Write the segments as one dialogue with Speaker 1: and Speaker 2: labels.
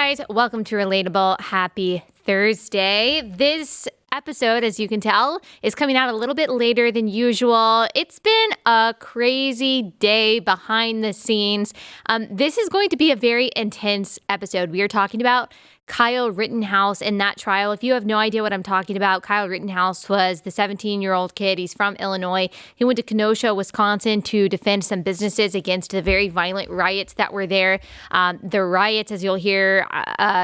Speaker 1: guys, welcome to Relatable. Happy Thursday. This episode, as you can tell, is coming out a little bit later than usual. It's been a crazy day behind the scenes. This is going to be a very intense episode. We are talking about Kyle Rittenhouse and that trial. If you have no idea what I'm talking about, Kyle Rittenhouse was the 17-year-old kid. He's from Illinois. He went to Kenosha, Wisconsin to defend some businesses against the very violent riots that were there. The riots, as you'll hear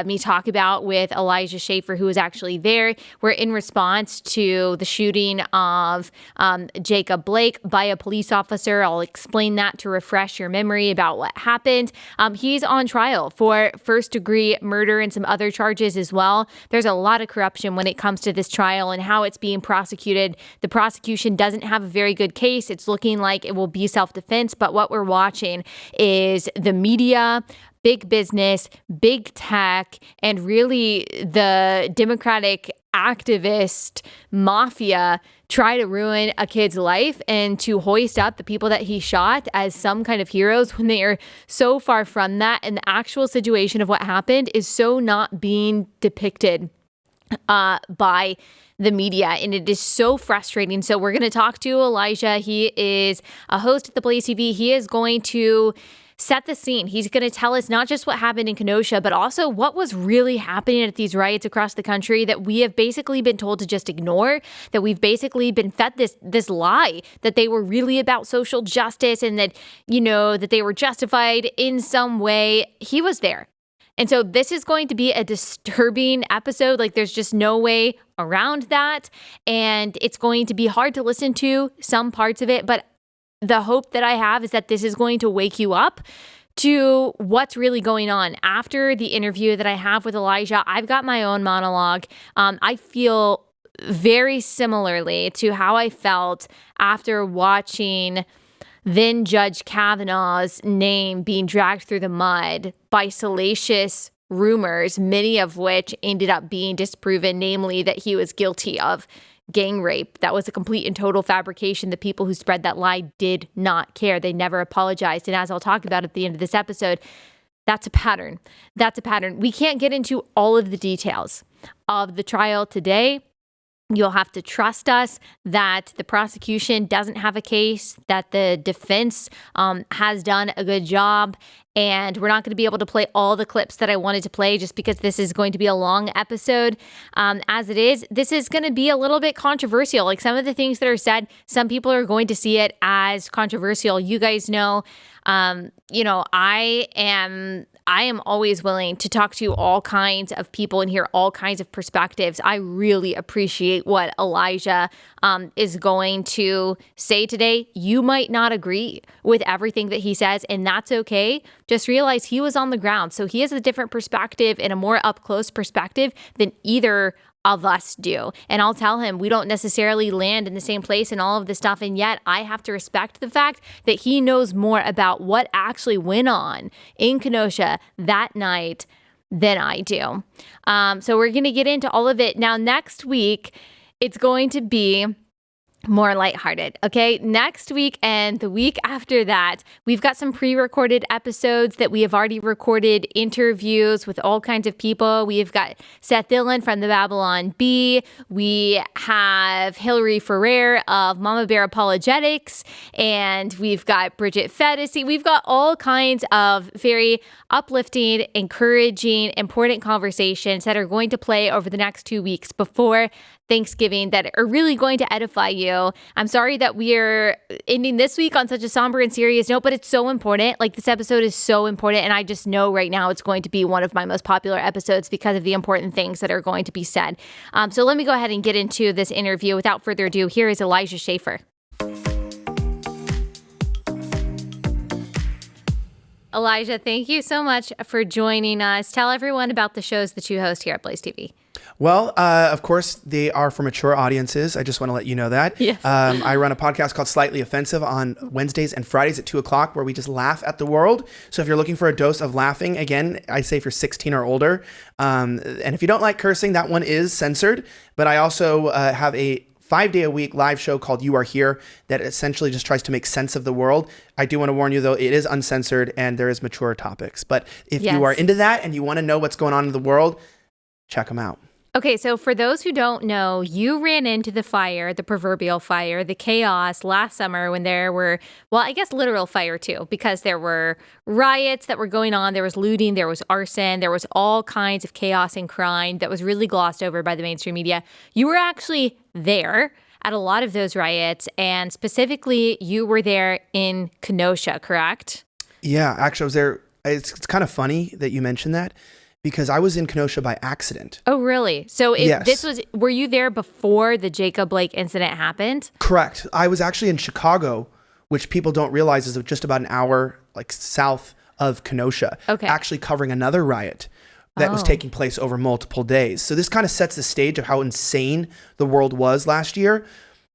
Speaker 1: me talk about with Elijah Schaffer, who was actually there, were in response to the shooting of Jacob Blake by a police officer. I'll explain that to refresh your memory about what happened. He's on trial for first-degree murder and some other charges as well. There's a lot of corruption when it comes to this trial and how it's being prosecuted. The prosecution doesn't have a very good case. It's looking like it will be self-defense, but what we're watching is the media, big business, big tech, and really the Democratic activist mafia try to ruin a kid's life and to hoist up the people that he shot as some kind of heroes when they are so far from that. And the actual situation of what happened is so not being depicted by the media, and it is so frustrating. So we're going to talk to Elijah. He is a host at the BlazeTV. He is going to set the scene. He's going to tell us not just what happened in Kenosha, but also what was really happening at these riots across the country that we have basically been told to just ignore, that we've basically been fed this lie that they were really about social justice and that, you know, that they were justified in some way. He was there. And so this is going to be a disturbing episode. Like, there's just no way around that. And it's going to be hard to listen to some parts of it, but the hope that I have is that this is going to wake you up to what's really going on. After the interview that I have with Elijah, I've got my own monologue. I feel very similarly to how I felt after watching then Judge Kavanaugh's name being dragged through the mud by salacious rumors, many of which ended up being disproven, namely that he was guilty of gang rape. That was a complete and total fabrication. The people who spread that lie did not care. They never apologized. And as I'll talk about at the end of this episode, that's a pattern. That's a pattern. We can't get into all of the details of the trial today. You'll have to trust us that the prosecution doesn't have a case, that the defense has done a good job, and we're not going to be able to play all the clips that I wanted to play just because this is going to be a long episode. As it is, this is going to be a little bit controversial. Like, some of the things that are said, some people are going to see it as controversial. You guys know, I am always willing to talk to all kinds of people and hear all kinds of perspectives. I really appreciate what Elijah is going to say today. You might not agree with everything that he says, and that's okay. Just realize he was on the ground, so he has a different perspective and a more up-close perspective than either of us do. And I'll tell him we don't necessarily land in the same place and all of this stuff. And yet I have to respect the fact that he knows more about what actually went on in Kenosha that night than I do. So we're going to get into all of it. Now, next week, it's going to be more lighthearted. Okay. Next week and the week after that, we've got some pre-recorded episodes that we have already recorded, interviews with all kinds of people. We've got Seth Dillon from the Babylon Bee. We have Hillary Ferrer of Mama Bear Apologetics, and we've got Bridget Fedesi. We've got all kinds of very uplifting, encouraging, important conversations that are going to play over the next 2 weeks before Thanksgiving that are really going to edify you. I'm sorry that we are ending this week on such a somber and serious note, but it's so important. Like, this episode is so important, and I just know right now it's going to be one of my most popular episodes because of the important things that are going to be said. So let me go ahead and get into this interview. Without further ado, here is Elijah Schaffer. Elijah, thank you so much for joining us. Tell everyone about the shows that you host here at BlazeTV.
Speaker 2: Well, of course, they are for mature audiences. I just want to let you know that.
Speaker 1: Yes.
Speaker 2: I run a podcast called Slightly Offensive on Wednesdays and Fridays at 2 o'clock where we just laugh at the world. So if you're looking for a dose of laughing, again, I say if you're 16 or older. And if you don't like cursing, that one is censored. But I also have a 5-day-a-week live show called You Are Here that essentially just tries to make sense of the world. I do want to warn you, though, it is uncensored and there is mature topics. But if you are into that and you want to know what's going on in the world, check them out.
Speaker 1: Okay, so for those who don't know, you ran into the fire, the proverbial fire, the chaos last summer when there were, well, I guess literal fire too, because there were riots that were going on, there was looting, there was arson, there was all kinds of chaos and crime that was really glossed over by the mainstream media. You were actually there at a lot of those riots, and specifically, you were there in Kenosha, correct?
Speaker 2: Yeah, actually, I was there. It's kind of funny that you mentioned that, because I was in Kenosha by accident.
Speaker 1: Oh, really? So
Speaker 2: Yes.
Speaker 1: were you there before the Jacob Blake incident happened?
Speaker 2: Correct. I was actually in Chicago, which people don't realize is just about an hour south of Kenosha.
Speaker 1: Okay.
Speaker 2: Actually covering another riot that was taking place over multiple days. So this kind of sets the stage of how insane the world was last year.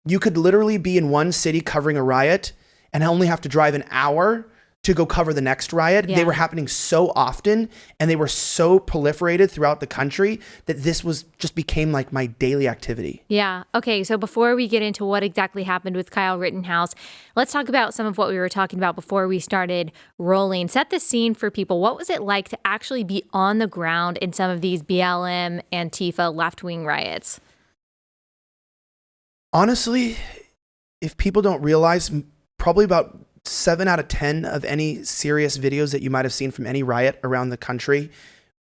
Speaker 2: You could literally be in one city covering a riot and only have to drive an hour to go cover the next riot.
Speaker 1: Yeah.
Speaker 2: They were happening so often and they were so proliferated throughout the country that this just became like my daily activity.
Speaker 1: Yeah. Okay. So before we get into what exactly happened with Kyle Rittenhouse, let's talk about some of what we were talking about before we started rolling. Set the scene for people. What was it like to actually be on the ground in some of these BLM, Antifa, left-wing riots?
Speaker 2: Honestly, if people don't realize, probably about 7 out of 10 of any serious videos that you might have seen from any riot around the country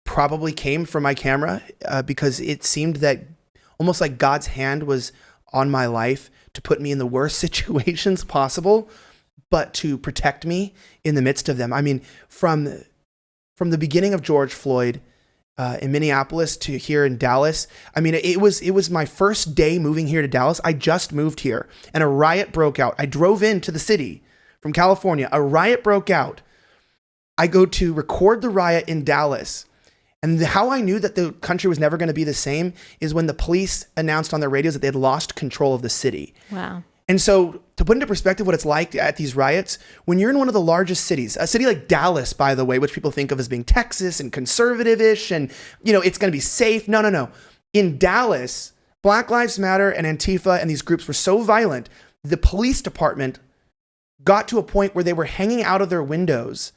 Speaker 2: probably came from my camera, because it seemed that almost like God's hand was on my life to put me in the worst situations possible, but to protect me in the midst of them. I mean, from the beginning of George Floyd in Minneapolis to here in Dallas, I mean, it was my first day moving here to Dallas. I just moved here and a riot broke out. I drove into the city from California. A riot broke out. I go to record the riot in Dallas. And how I knew that the country was never going to be the same is when the police announced on their radios that they had lost control of the city.
Speaker 1: Wow.
Speaker 2: And so to put into perspective what it's like at these riots, when you're in one of the largest cities, a city like Dallas, by the way, which people think of as being Texas and conservative-ish and, it's going to be safe. No. In Dallas, Black Lives Matter and Antifa and these groups were so violent, the police department got to a point where they were hanging out of their windows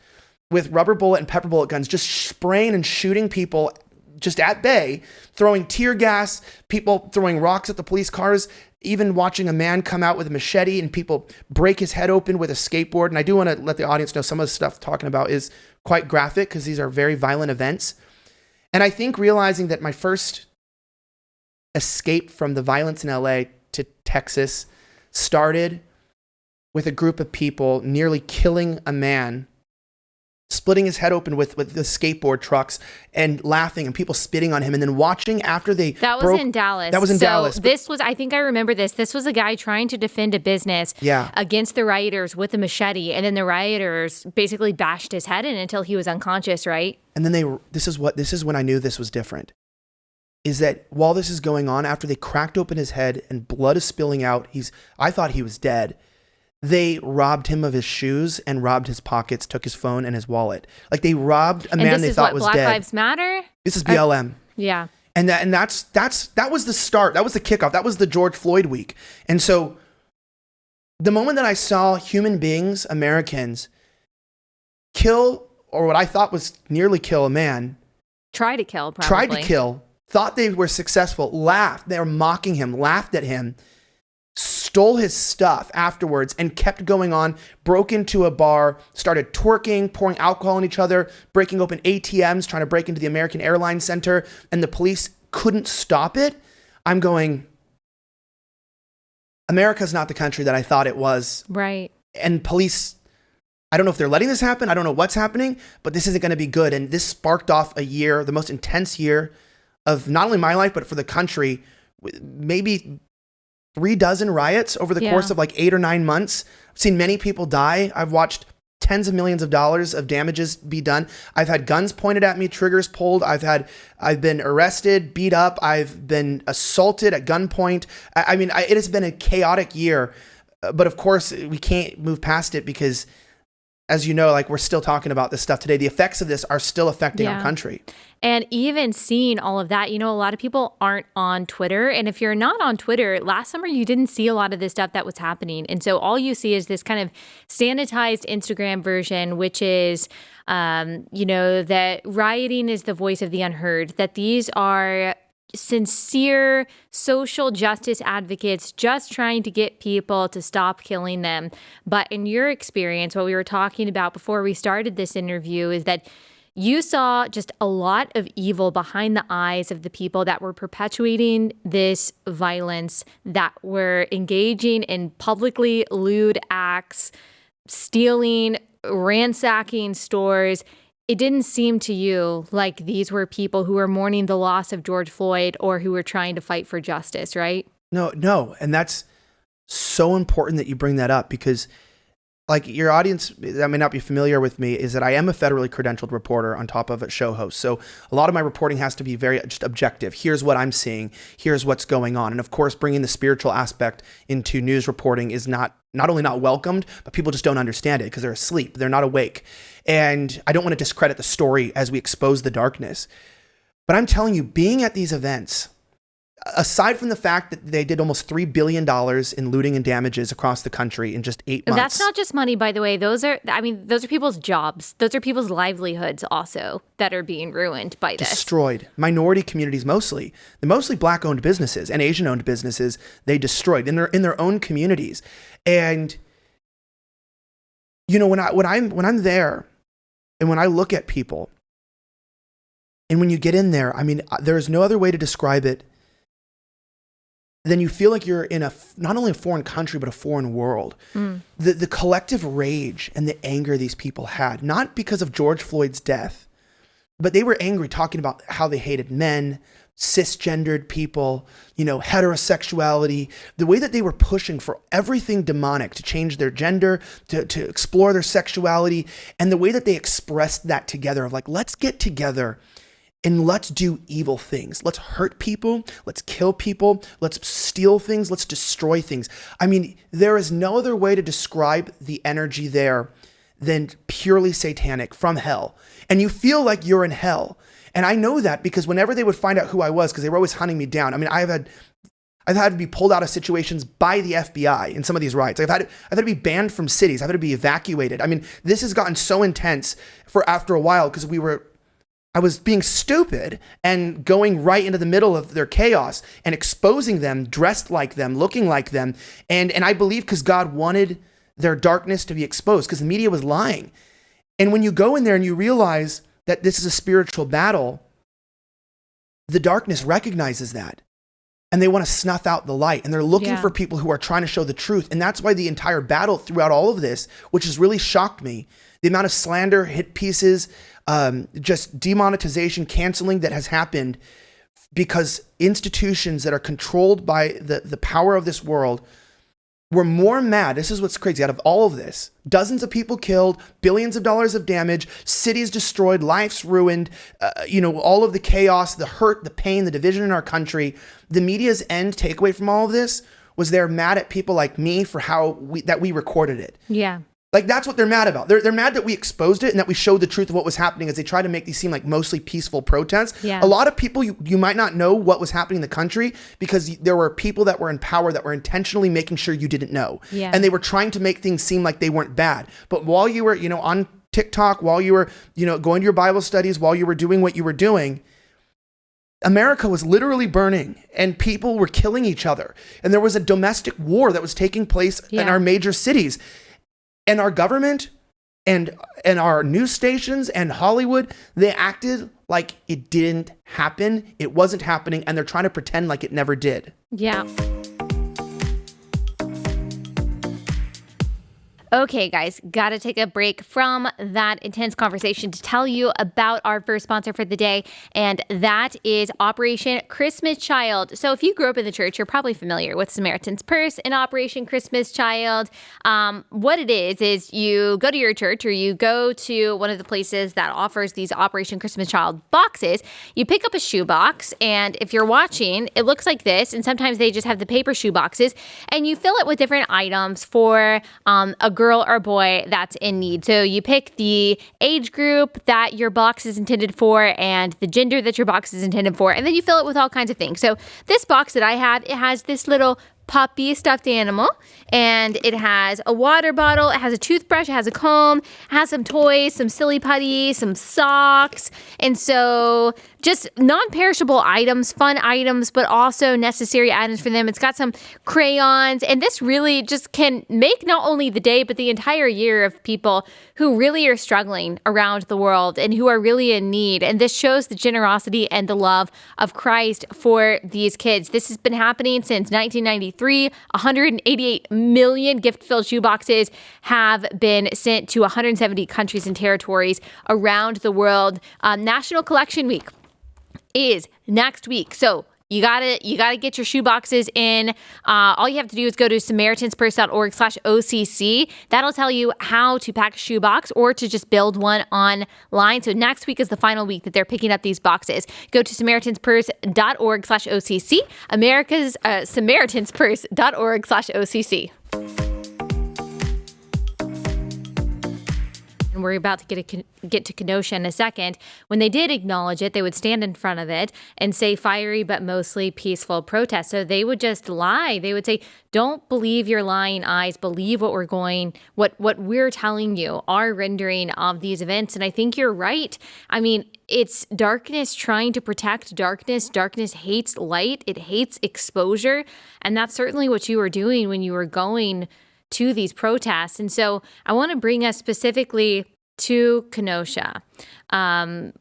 Speaker 2: with rubber bullet and pepper bullet guns, just spraying and shooting people just at bay, throwing tear gas, people throwing rocks at the police cars, even watching a man come out with a machete and people break his head open with a skateboard. And I do want to let the audience know some of the stuff talking about is quite graphic because these are very violent events. And I think realizing that my first escape from the violence in LA to Texas started with a group of people nearly killing a man, splitting his head open with the skateboard trucks and laughing and people spitting on him, and then watching after they
Speaker 1: That was in Dallas.
Speaker 2: That was in Dallas.
Speaker 1: This was, I think I remember this. This was a guy trying to defend a business against the rioters with a machete, and then the rioters basically bashed his head in until he was unconscious, right?
Speaker 2: And then this is when I knew this was different. Is that while this is going on, after they cracked open his head and blood is spilling out, I thought he was dead. They robbed him of his shoes and robbed his pockets, took his phone and his wallet. Like they robbed a man they thought was
Speaker 1: Black
Speaker 2: dead.
Speaker 1: Lives Matter?
Speaker 2: This is BLM.
Speaker 1: Yeah.
Speaker 2: And that was the start. That was the kickoff. That was the George Floyd week. And so the moment that I saw human beings, Americans, kill, or what I thought was nearly kill a man.
Speaker 1: Tried to kill,
Speaker 2: thought they were successful, laughed. They were mocking him, laughed at him. Stole his stuff afterwards and kept going on, broke into a bar, started twerking, pouring alcohol on each other, breaking open ATMs, trying to break into the American Airlines Center, and the police couldn't stop it. I'm going, America's not the country that I thought it was.
Speaker 1: Right.
Speaker 2: And police, I don't know if they're letting this happen. I don't know what's happening, but this isn't going to be good. And this sparked off a year, the most intense year of not only my life, but for the country, maybe 3 dozen riots over the course of like 8 or 9 months. I've seen many people die. I've watched tens of millions of dollars of damages be done. I've had guns pointed at me, triggers pulled. I've been arrested, beat up. I've been assaulted at gunpoint. I mean, it has been a chaotic year, but of course we can't move past it because as you know, like we're still talking about this stuff today. The effects of this are still affecting our country.
Speaker 1: And even seeing all of that, a lot of people aren't on Twitter. And if you're not on Twitter, last summer you didn't see a lot of this stuff that was happening. And so all you see is this kind of sanitized Instagram version, which is, that rioting is the voice of the unheard, that these are sincere social justice advocates just trying to get people to stop killing them. But in your experience, what we were talking about before we started this interview is that you saw just a lot of evil behind the eyes of the people that were perpetuating this violence, that were engaging in publicly lewd acts, stealing, ransacking stores. It didn't seem to you like these were people who were mourning the loss of George Floyd or who were trying to fight for justice, right?
Speaker 2: No. And that's so important that you bring that up, because like your audience that may not be familiar with me is that I am a federally credentialed reporter on top of a show host. So a lot of my reporting has to be very just objective. Here's what I'm seeing. Here's what's going on. And of course, bringing the spiritual aspect into news reporting is not only not welcomed, but people just don't understand it because they're asleep. They're not awake. And I don't want to discredit the story as we expose the darkness. But I'm telling you, being at these events, aside from the fact that they did almost $3 billion in looting and damages across the country in just 8 months.
Speaker 1: That's not just money, by the way. Those are people's jobs. Those are people's livelihoods also that are being ruined by this.
Speaker 2: Destroyed. Minority communities mostly. They're mostly Black-owned businesses and Asian-owned businesses they destroyed in their own communities. And when I'm there and when I look at people and when you get in there, I mean, there's no other way to describe it then you feel like you're in not only a foreign country, but a foreign world. The collective rage and the anger these people had, not because of George Floyd's death, but they were angry talking about how they hated men, cisgendered people, heterosexuality, the way that they were pushing for everything demonic to change their gender, to explore their sexuality, and the way that they expressed that together of like, let's get together and let's do evil things. Let's hurt people. Let's kill people. Let's steal things. Let's destroy things. I mean, there is no other way to describe the energy there than purely satanic from hell. And you feel like you're in hell. And I know that because whenever they would find out who I was, because they were always hunting me down. I mean, I've had to be pulled out of situations by the FBI in some of these riots. I've had to be banned from cities. I've had to be evacuated. I mean, this has gotten so intense after a while because I was being stupid and going right into the middle of their chaos and exposing them, dressed like them, looking like them. And I believe because God wanted their darkness to be exposed because the media was lying. And when you go in there and you realize that this is a spiritual battle, the darkness recognizes that. And they want to snuff out the light. And they're looking for people who are trying to show the truth. And that's why the entire battle throughout all of this, which has really shocked me, the amount of slander, hit pieces, just demonetization, canceling that has happened because institutions that are controlled by the power of this world were more mad. This is what's crazy. Out of all of this, dozens of people killed, billions of dollars of damage, cities destroyed, lives ruined, all of the chaos, the hurt, the pain, the division in our country. The media's end takeaway from all of this was they're mad at people like me for how we recorded it.
Speaker 1: Yeah.
Speaker 2: Like, that's what they're mad about. They're mad that we exposed it and that we showed the truth of what was happening as they try to make these seem like mostly peaceful protests.
Speaker 1: Yeah.
Speaker 2: A lot of people, you might not know what was happening in the country because there were people that were in power that were intentionally making sure you didn't know.
Speaker 1: Yeah.
Speaker 2: And they were trying to make things seem like they weren't bad. But while you were, on TikTok, while you were, going to your Bible studies, while you were doing what you were doing, America was literally burning and people were killing each other. And there was a domestic war that was taking place in our major cities. And our government and our news stations and Hollywood, they acted like it didn't happen. It wasn't happening. And they're trying to pretend like it never did.
Speaker 1: Yeah. Okay, guys, got to take a break from that intense conversation to tell you about our first sponsor for the day, and that is Operation Christmas Child. So if you grew up in the church, you're probably familiar with Samaritan's Purse and Operation Christmas Child. What it is you go to your church or you go to one of the places that offers these Operation Christmas Child boxes. You pick up a shoebox, and if you're watching, it looks like this, and sometimes they just have the paper shoe boxes, and you fill it with different items for a girl or boy that's in need. So you pick the age group that your box is intended for and the gender that your box is intended for, and then you fill it with all kinds of things. So this box that I have, it has this little puppy stuffed animal, and it has a water bottle, it has a toothbrush, it has a comb, it has some toys, some silly putty, some socks, and so just non-perishable items, fun items, but also necessary items for them. It's got some crayons, and this really just can make not only the day, but the entire year of people who really are struggling around the world and who are really in need. And this shows the generosity and the love of Christ for these kids. This has been happening since 1993. 188 million gift-filled shoeboxes have been sent to 170 countries and territories around the world. National Collection Week is next week. So you gotta get your shoe boxes in. All you have to do is go to SamaritansPurse.org/OCC. That'll tell you how to pack a shoe box or to just build one online. So next week is the final week that they're picking up these boxes. Go to SamaritansPurse.org/OCC. America's SamaritansPurse.org/OCC. And we're about to get to Kenosha in a second. When they did acknowledge it, they would stand in front of it and say fiery but mostly peaceful protest. So they would just lie. They would say, don't believe your lying eyes. Believe what we're telling you, our rendering of these events. And I think you're right. I mean, it's darkness trying to protect darkness. Darkness hates light. It hates exposure. And that's certainly what you were doing when you were going to these protests. And so I want to bring us specifically to Kenosha.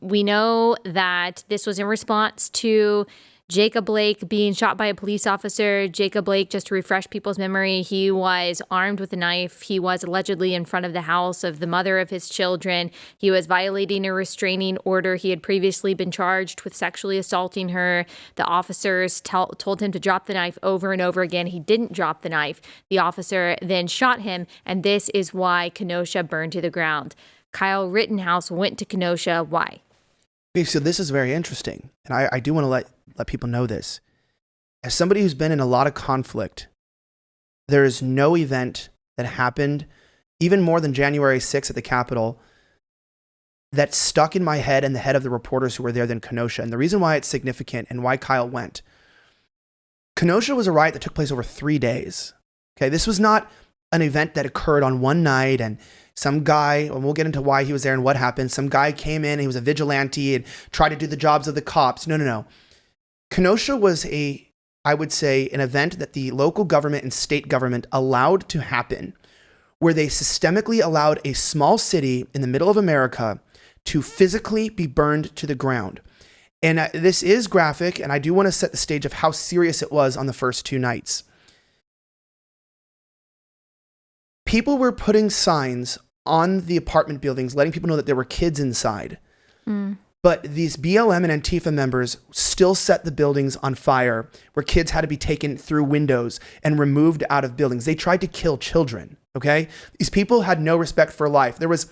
Speaker 1: We know that this was in response to Jacob Blake being shot by a police officer. Jacob Blake, just to refresh people's memory, he was armed with a knife. He was allegedly in front of the house of the mother of his children. He was violating a restraining order. He had previously been charged with sexually assaulting her. The officers told him to drop the knife over and over again. He didn't drop the knife. The officer then shot him, and this is why Kenosha burned to the ground. Kyle Rittenhouse went to Kenosha. Why?
Speaker 2: Okay, so this is very interesting, and I do want to let people know this. As somebody who's been in a lot of conflict, there is no event that happened, even more than January 6th at the Capitol, that stuck in my head and the head of the reporters who were there than Kenosha. And the reason why it's significant and why Kyle went. Kenosha was a riot that took place over 3 days. Okay, this was not an event that occurred on one night and some guy, and we'll get into why he was there and what happened. Some guy came in, he was a vigilante and tried to do the jobs of the cops. No. Kenosha was I would say, an event that the local government and state government allowed to happen, where they systemically allowed a small city in the middle of America to physically be burned to the ground. And this is graphic, and I do want to set the stage of how serious it was on the first 2 nights. People were putting signs on the apartment buildings, letting people know that there were kids inside. But these BLM and Antifa members still set the buildings on fire, where kids had to be taken through windows and removed out of buildings. They tried to kill children, okay? These people had no respect for life. There was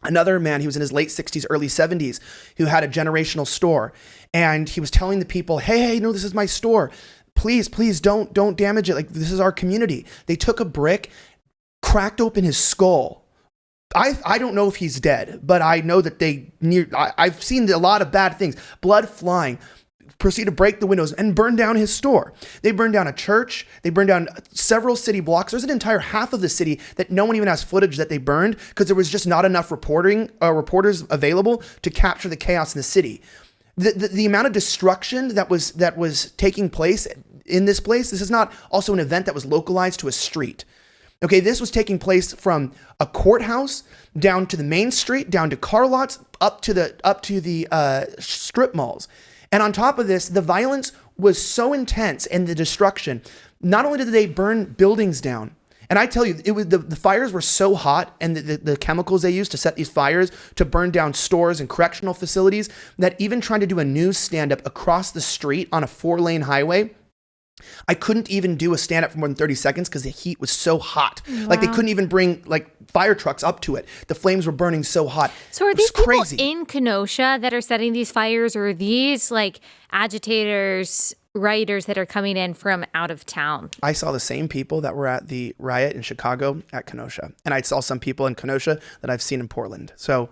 Speaker 2: another man, he was in his late 60s, early 70s, who had a generational store. And he was telling the people, hey, no, this is my store. Please don't damage it. Like, this is our community. They took a brick, cracked open his skull. I don't know if he's dead, but I know that I've seen a lot of bad things. Blood flying, proceed to break the windows and burn down his store. They burned down a church. They burned down several city blocks. There's an entire half of the city that no one even has footage that they burned because there was just not enough reporters available to capture the chaos in the city. The amount of destruction that was taking place in this place, this is not also an event that was localized to a street. Okay, this was taking place from a courthouse down to the main street, down to car lots, up to the strip malls. And on top of this, the violence was so intense and the destruction. Not only did they burn buildings down, and I tell you, it was the fires were so hot, and the chemicals they used to set these fires to burn down stores and correctional facilities, that even trying to do a news stand-up across the street on a 4-lane highway, I couldn't even do a stand-up for more than 30 seconds because the heat was so hot. Wow. Like, they couldn't even bring fire trucks up to it. The flames were burning so hot.
Speaker 1: So are these people in Kenosha that are setting these fires, or are these agitators rioters that are coming in from out of town.
Speaker 2: I saw the same people that were at the riot in Chicago at Kenosha. And I saw some people in Kenosha that I've seen in Portland. So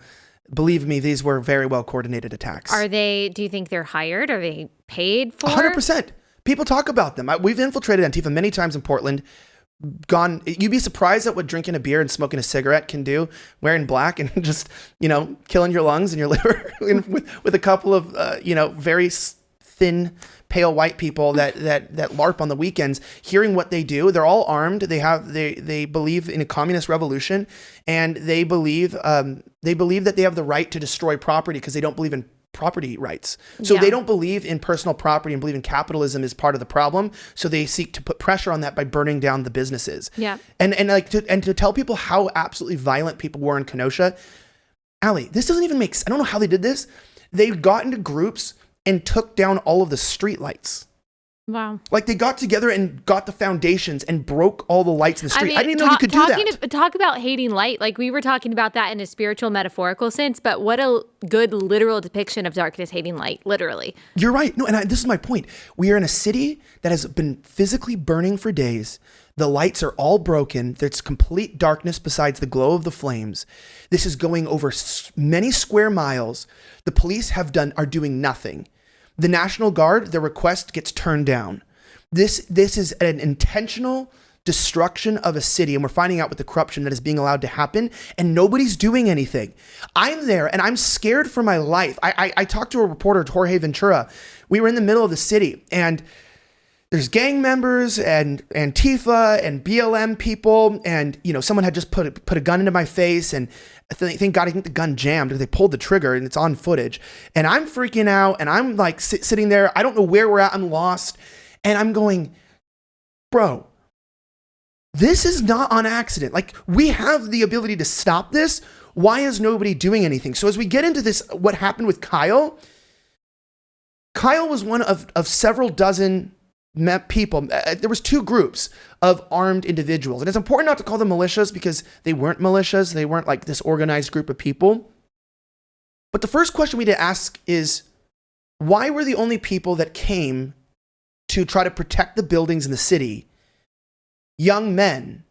Speaker 2: believe me, these were very well coordinated attacks.
Speaker 1: Do you think they're hired? Are they paid for?
Speaker 2: 100%. People talk about them. We've infiltrated Antifa many times in Portland. You'd be surprised at what drinking a beer and smoking a cigarette can do, wearing black and just, killing your lungs and your liver with a couple of, very thin, pale white people that LARP on the weekends, hearing what they do. They're all armed. They believe in a communist revolution, and they believe that they have the right to destroy property because they don't believe in property rights. So they don't believe in personal property and believe in capitalism is part of the problem. So they seek to put pressure on that by burning down the businesses.
Speaker 1: Yeah.
Speaker 2: And to tell people how absolutely violent people were in Kenosha, Allie, this doesn't even make sense. I don't know how they did this. They got into groups and took down all of the street lights.
Speaker 1: Wow.
Speaker 2: Like they got together and got the foundations and broke all the lights in the street. I didn't even know you could do that.
Speaker 1: Talk about hating light. Like we were talking about that in a spiritual, metaphorical sense, but what a good literal depiction of darkness, hating light, literally.
Speaker 2: You're right. No, and this is my point. We are in a city that has been physically burning for days. The lights are all broken. There's complete darkness besides the glow of the flames. This is going over many square miles. The police are doing nothing. The National Guard, their request gets turned down. This is an intentional destruction of a city, and we're finding out with the corruption that is being allowed to happen, and nobody's doing anything. I'm there, and I'm scared for my life. I talked to a reporter, Jorge Ventura. We were in the middle of the city, and there's gang members and Antifa and BLM people, and someone had just put a gun into my face, and thank God I think the gun jammed because they pulled the trigger and it's on footage. And I'm freaking out, and I'm like sitting there. I don't know where we're at. I'm lost, and I'm going, bro, this is not on accident. Like we have the ability to stop this. Why is nobody doing anything? So as we get into this, what happened with Kyle was one of several dozen people. There was two groups of armed individuals, and it's important not to call them militias because they weren't militias. They weren't like this organized group of people. But the first question we need to ask is, why were the only people that came to try to protect the buildings in the city young men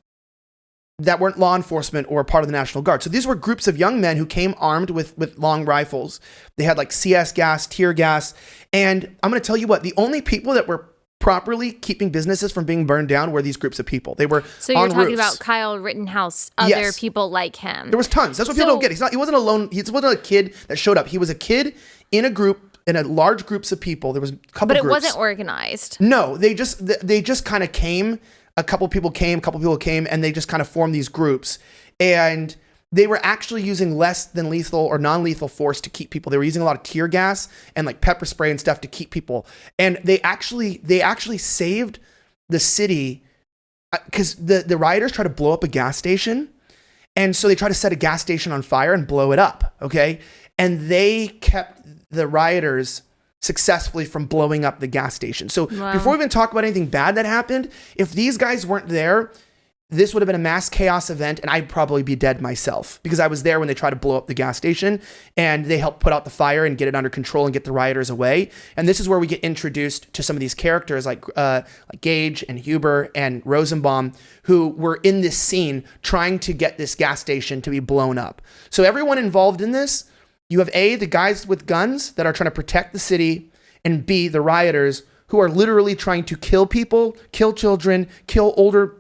Speaker 2: that weren't law enforcement or part of the National Guard? So these were groups of young men who came armed with long rifles. They had like CS gas, tear gas, and I'm going to tell you what, the only people that were properly keeping businesses from being burned down were these groups of people. They were
Speaker 1: So you're
Speaker 2: on
Speaker 1: talking
Speaker 2: roofs.
Speaker 1: About Kyle Rittenhouse, other people like him.
Speaker 2: There was tons. That's what people don't get. He wasn't alone. He wasn't a kid that showed up. He was a kid in a group, in a large groups of people. There was a couple
Speaker 1: But it
Speaker 2: groups.
Speaker 1: wasn't organized.
Speaker 2: No, they just kind of came. A couple people came, and they just kind of formed these groups. And they were actually using less than lethal or non-lethal force to keep people. They were using a lot of tear gas and like pepper spray and stuff to keep people. And they actually saved the city because the rioters tried to blow up a gas station. And so they tried to set a gas station on fire and blow it up. Okay. And they kept the rioters successfully from blowing up the gas station. So before we even talk about anything bad that happened, if these guys weren't there, this would have been a mass chaos event, and I'd probably be dead myself because I was there when they tried to blow up the gas station, and they helped put out the fire and get it under control and get the rioters away. And this is where we get introduced to some of these characters like Gage and Huber and Rosenbaum, who were in this scene trying to get this gas station to be blown up. So everyone involved in this, you have A, the guys with guns that are trying to protect the city, and B, the rioters who are literally trying to kill people, kill children, kill older,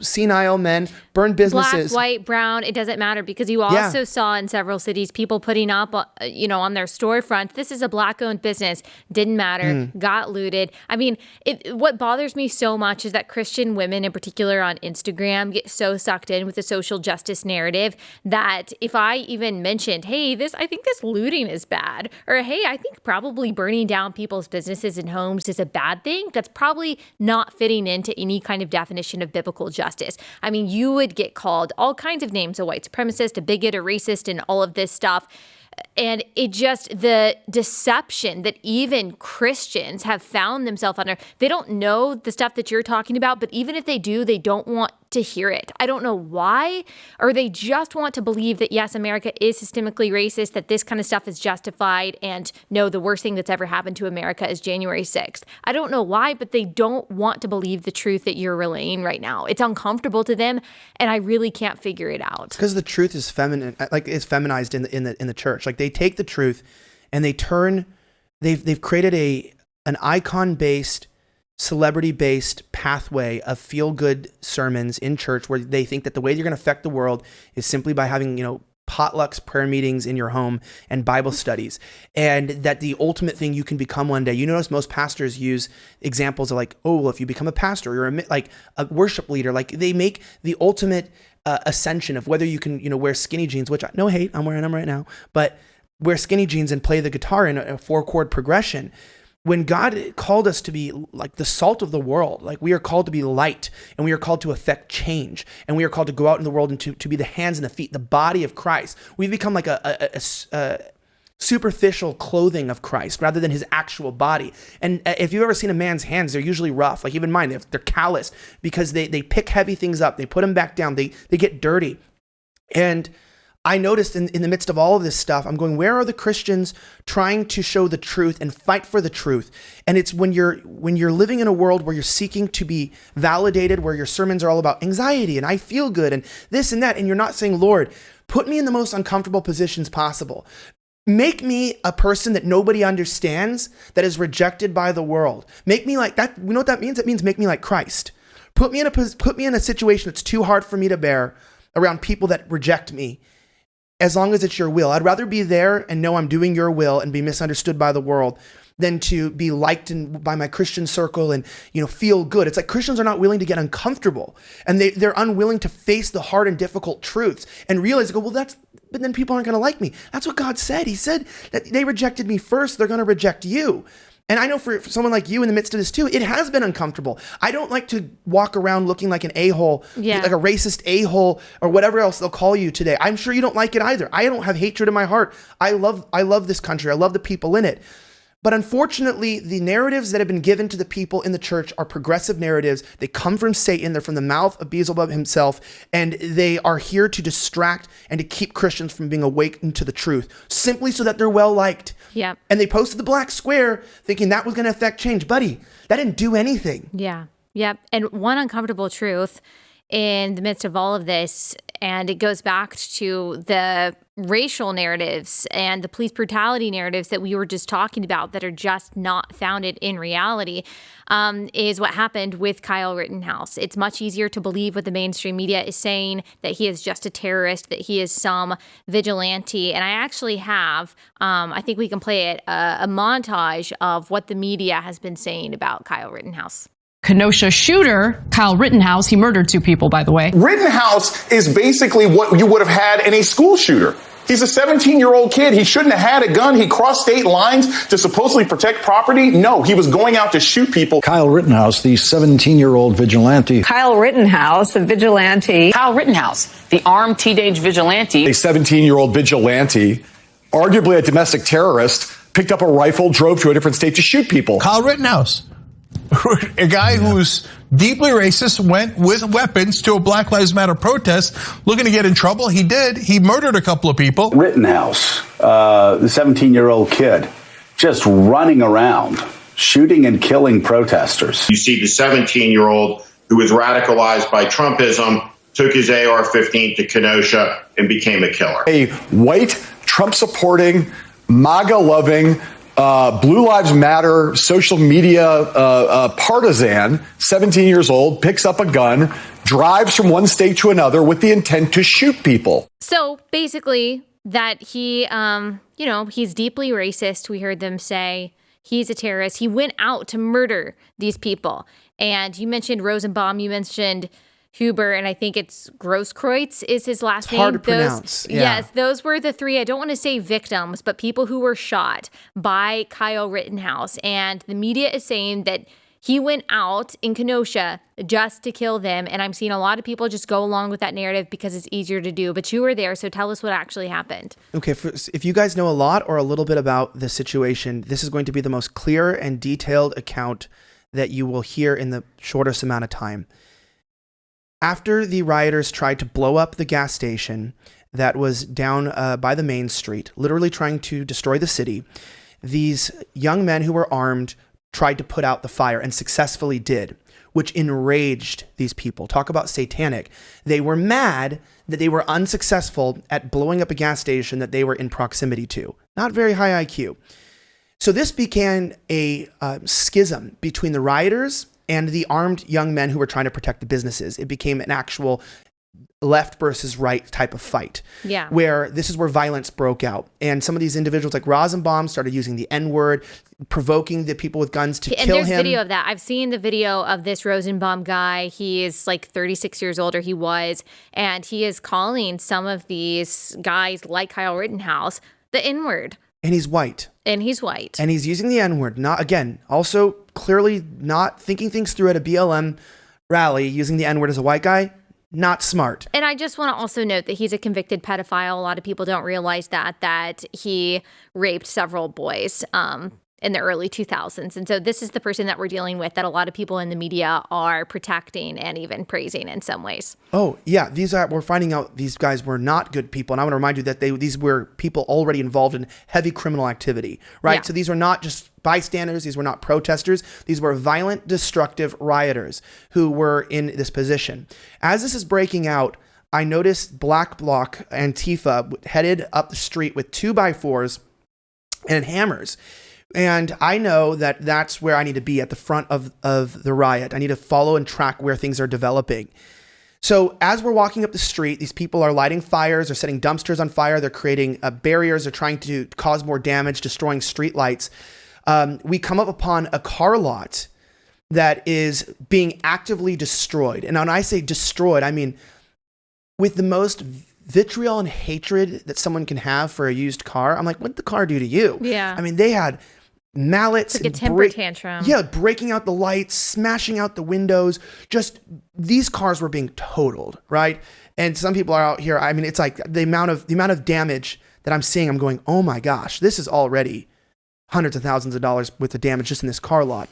Speaker 2: senile men, burn businesses.
Speaker 1: Black, white, brown, it doesn't matter, because you also saw in several cities people putting up, on their storefront, this is a black-owned business, didn't matter, got looted. I mean, what bothers me so much is that Christian women in particular on Instagram get so sucked in with the social justice narrative that if I even mentioned, hey, I think this looting is bad, or hey, I think probably burning down people's businesses and homes is a bad thing, that's probably not fitting into any kind of definition of biblical justice. I mean, you would get called all kinds of names, a white supremacist, a bigot, a racist, and all of this stuff. And the deception that even Christians have found themselves under, they don't know the stuff that you're talking about, but even if they do, they don't want to hear it. I don't know why, or they just want to believe that, yes, America is systemically racist, that this kind of stuff is justified, and no, the worst thing that's ever happened to America is January 6th. I don't know why, but they don't want to believe the truth that you're relaying right now. It's uncomfortable to them, and I really can't figure it out.
Speaker 2: Because the truth is feminine, like it's feminized in the church. Like they take the truth and they've created an icon-based, celebrity-based pathway of feel-good sermons in church where they think that the way you're going to affect the world is simply by having, potlucks, prayer meetings in your home, and Bible studies. And that the ultimate thing you can become one day. You notice most pastors use examples of like, oh, well, if you become a pastor, you're a worship leader. Like they make the ultimate ascension of whether you can, wear skinny jeans, which no hate, I'm wearing them right now, but wear skinny jeans and play the guitar in a 4-chord progression. When God called us to be like the salt of the world, like we are called to be light, and we are called to affect change, and we are called to go out in the world and to be the hands and the feet, the body of Christ. We've become like a superficial clothing of Christ rather than his actual body. And if you've ever seen a man's hands, they're usually rough. Like even mine, they're calloused because they pick heavy things up. They put them back down. They get dirty. And I noticed in the midst of all of this stuff, I'm going, where are the Christians trying to show the truth and fight for the truth? And it's when you're living in a world where you're seeking to be validated, where your sermons are all about anxiety and I feel good and this and that, and you're not saying, Lord, put me in the most uncomfortable positions possible. Make me a person that nobody understands, that is rejected by the world. Make me like that. You know what that means? It means make me like Christ. Put me in a situation that's too hard for me to bear around people that reject me. As long as it's your will. I'd rather be there and know I'm doing your will and be misunderstood by the world than to be liked by my Christian circle and, feel good. It's like Christians are not willing to get uncomfortable, and they're unwilling to face the hard and difficult truths and realize, but then people aren't going to like me. That's what God said. He said that they rejected me first. They're going to reject you. And I know for someone like you in the midst of this too, it has been uncomfortable. I don't like to walk around looking like an a-hole, like a racist a-hole or whatever else they'll call you today. I'm sure you don't like it either. I don't have hatred in my heart. I love this country. I love the people in it. But unfortunately, the narratives that have been given to the people in the church are progressive narratives. They come from Satan. They're from the mouth of Beelzebub himself. And they are here to distract and to keep Christians from being awakened to the truth, simply so that they're well-liked.
Speaker 1: Yeah.
Speaker 2: And they posted the black square thinking that was going to affect change. Buddy, that didn't do anything.
Speaker 1: Yeah. Yep. And one uncomfortable truth in the midst of all of this, and it goes back to the racial narratives and the police brutality narratives that we were just talking about that are just not founded in reality, is what happened with Kyle Rittenhouse. It's much easier to believe what the mainstream media is saying, that he is just a terrorist, that he is some vigilante. And I actually have, I think we can play it, a montage of what the media has been saying about Kyle Rittenhouse.
Speaker 3: Kenosha shooter, Kyle Rittenhouse, he murdered 2 people, by the way.
Speaker 4: Rittenhouse is basically what you would have had in a school shooter. He's a 17-year-old kid. He shouldn't have had a gun. He crossed state lines to supposedly protect property. No, he was going out to shoot people.
Speaker 5: Kyle Rittenhouse, the 17-year-old vigilante.
Speaker 6: Kyle Rittenhouse, a vigilante.
Speaker 7: Kyle Rittenhouse, the armed teenage vigilante.
Speaker 4: A 17-year-old vigilante, arguably a domestic terrorist, picked up a rifle, drove to a different state to shoot people.
Speaker 8: Kyle Rittenhouse, a guy who's deeply racist, went with weapons to a Black Lives Matter protest looking to get in trouble. He did. He murdered a couple of people.
Speaker 9: Rittenhouse, the 17-year-old kid, just running around, shooting and killing protesters.
Speaker 10: You see the 17-year-old who was radicalized by Trumpism, took his AR-15 to Kenosha and became a killer.
Speaker 4: A white, Trump-supporting, MAGA-loving, Blue Lives Matter social media partisan, 17 years old, picks up a gun, drives from one state to another with the intent to shoot people.
Speaker 1: So basically that he, he's deeply racist. We heard them say he's a terrorist. He went out to murder these people. And you mentioned Rosenbaum, you mentioned Huber, and I think it's Kreutz is his last name.
Speaker 2: Hard to pronounce. Yeah.
Speaker 1: Yes, those were the 3, I don't want to say victims, but people who were shot by Kyle Rittenhouse. And the media is saying that he went out in Kenosha just to kill them. And I'm seeing a lot of people just go along with that narrative because it's easier to do. But you were there, so tell us what actually happened.
Speaker 2: Okay, if you guys know a lot or a little bit about the situation, this is going to be the most clear and detailed account that you will hear in the shortest amount of time. After the rioters tried to blow up the gas station that was down by the main street, literally trying to destroy the city, these young men who were armed tried to put out the fire and successfully did, which enraged these people. Talk about satanic. They were mad that they were unsuccessful at blowing up a gas station that they were in proximity to. Not very high IQ. So this became a schism between the rioters and the armed young men who were trying to protect the businesses. It became an actual left versus right type of fight.
Speaker 1: Yeah.
Speaker 2: Where this is where violence broke out. And some of these individuals like Rosenbaum started using the N-word, provoking the people with guns to kill him.
Speaker 1: And there's video of that. I've seen the video of this Rosenbaum guy. He is like 36 years old, or he was, and he is calling some of these guys like Kyle Rittenhouse the N-word.
Speaker 2: And he's white.
Speaker 1: And he's white.
Speaker 2: And he's using the N-word. Not, again, also clearly not thinking things through at a BLM rally, using the N-word as a white guy. Not smart.
Speaker 1: And I just want to also note that he's a convicted pedophile. A lot of people don't realize that he raped several boys in the early 2000s. And so this is the person that we're dealing with that a lot of people in the media are protecting and even praising in some ways.
Speaker 2: Oh, yeah. We're finding out these guys were not good people. And I want to remind you that these were people already involved in heavy criminal activity, right?
Speaker 1: Yeah.
Speaker 2: So these were not just bystanders. These were not protesters. These were violent, destructive rioters who were in this position. As this is breaking out, I noticed Black Bloc Antifa headed up the street with 2x4s and hammers. And I know that that's where I need to be, at the front of the riot. I need to follow and track where things are developing. So as we're walking up the street, these people are lighting fires, they're setting dumpsters on fire, they're creating barriers, they're trying to cause more damage, destroying street lights. We come up upon a car lot that is being actively destroyed. And when I say destroyed, I mean with the most vitriol and hatred that someone can have for a used car. I'm like, what'd the car do to you?
Speaker 1: Yeah.
Speaker 2: I mean, they had mallets.
Speaker 1: It's like a temper tantrum.
Speaker 2: Yeah, breaking out the lights, smashing out the windows. Just, these cars were being totaled, right? And some people are out here, I mean, it's like the amount of damage that I'm seeing, I'm going, oh my gosh, this is already hundreds of thousands of dollars worth of damage just in this car lot.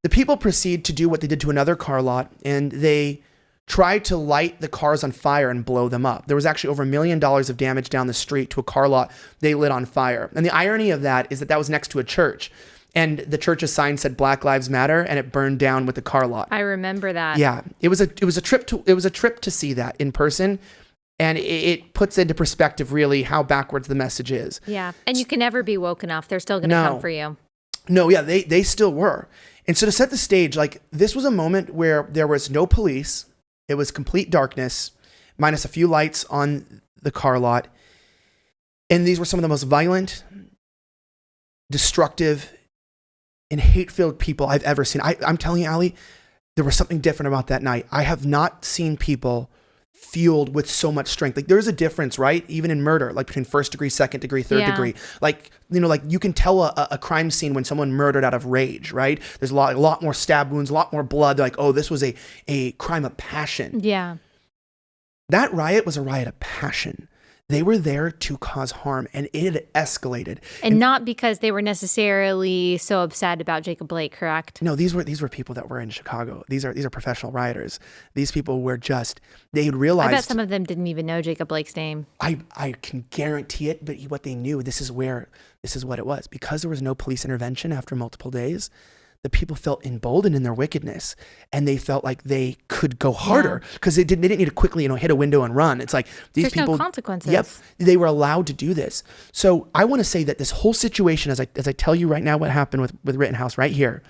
Speaker 2: The people proceed to do what they did to another car lot, and they tried to light the cars on fire and blow them up. There was actually over $1 million of damage down the street to a car lot they lit on fire. And the irony of that is that that was next to a church, and the church's sign said Black Lives Matter, and it burned down with the car lot.
Speaker 1: I remember that.
Speaker 2: Yeah, it was a trip to see that in person, and it puts into perspective really how backwards the message is.
Speaker 1: Yeah, and you can never be woke enough. They're still going to come for you.
Speaker 2: No, yeah, they still were. And so to set the stage, like, this was a moment where there was no police. It was complete darkness, minus a few lights on the car lot. And these were some of the most violent, destructive, and hate-filled people I've ever seen. I'm telling you, Allie, there was something different about that night. I have not seen people fueled with so much strength. Like, there's a difference, right? Even in murder, like between first degree, second degree, third degree. Like, you know, like you can tell a crime scene when someone murdered out of rage, right? There's a lot more stab wounds, a lot more blood. They're like, oh, this was a crime of passion.
Speaker 1: Yeah.
Speaker 2: That riot was a riot of passion. They were there to cause harm, and it had escalated.
Speaker 1: And not because they were necessarily so upset about Jacob Blake, correct?
Speaker 2: No, these were people that were in Chicago. These are professional rioters. These people were just, they had realized.
Speaker 1: I bet some of them didn't even know Jacob Blake's name.
Speaker 2: I can guarantee it, but what they knew, this is what it was. Because there was no police intervention after multiple days, the people felt emboldened in their wickedness, and they felt like they could go harder because they didn't need to quickly, hit a window and run. It's like these people.
Speaker 1: There's no consequences.
Speaker 2: Yep, they were allowed to do this. So I want to say that this whole situation, as I tell you right now, what happened with Rittenhouse right here.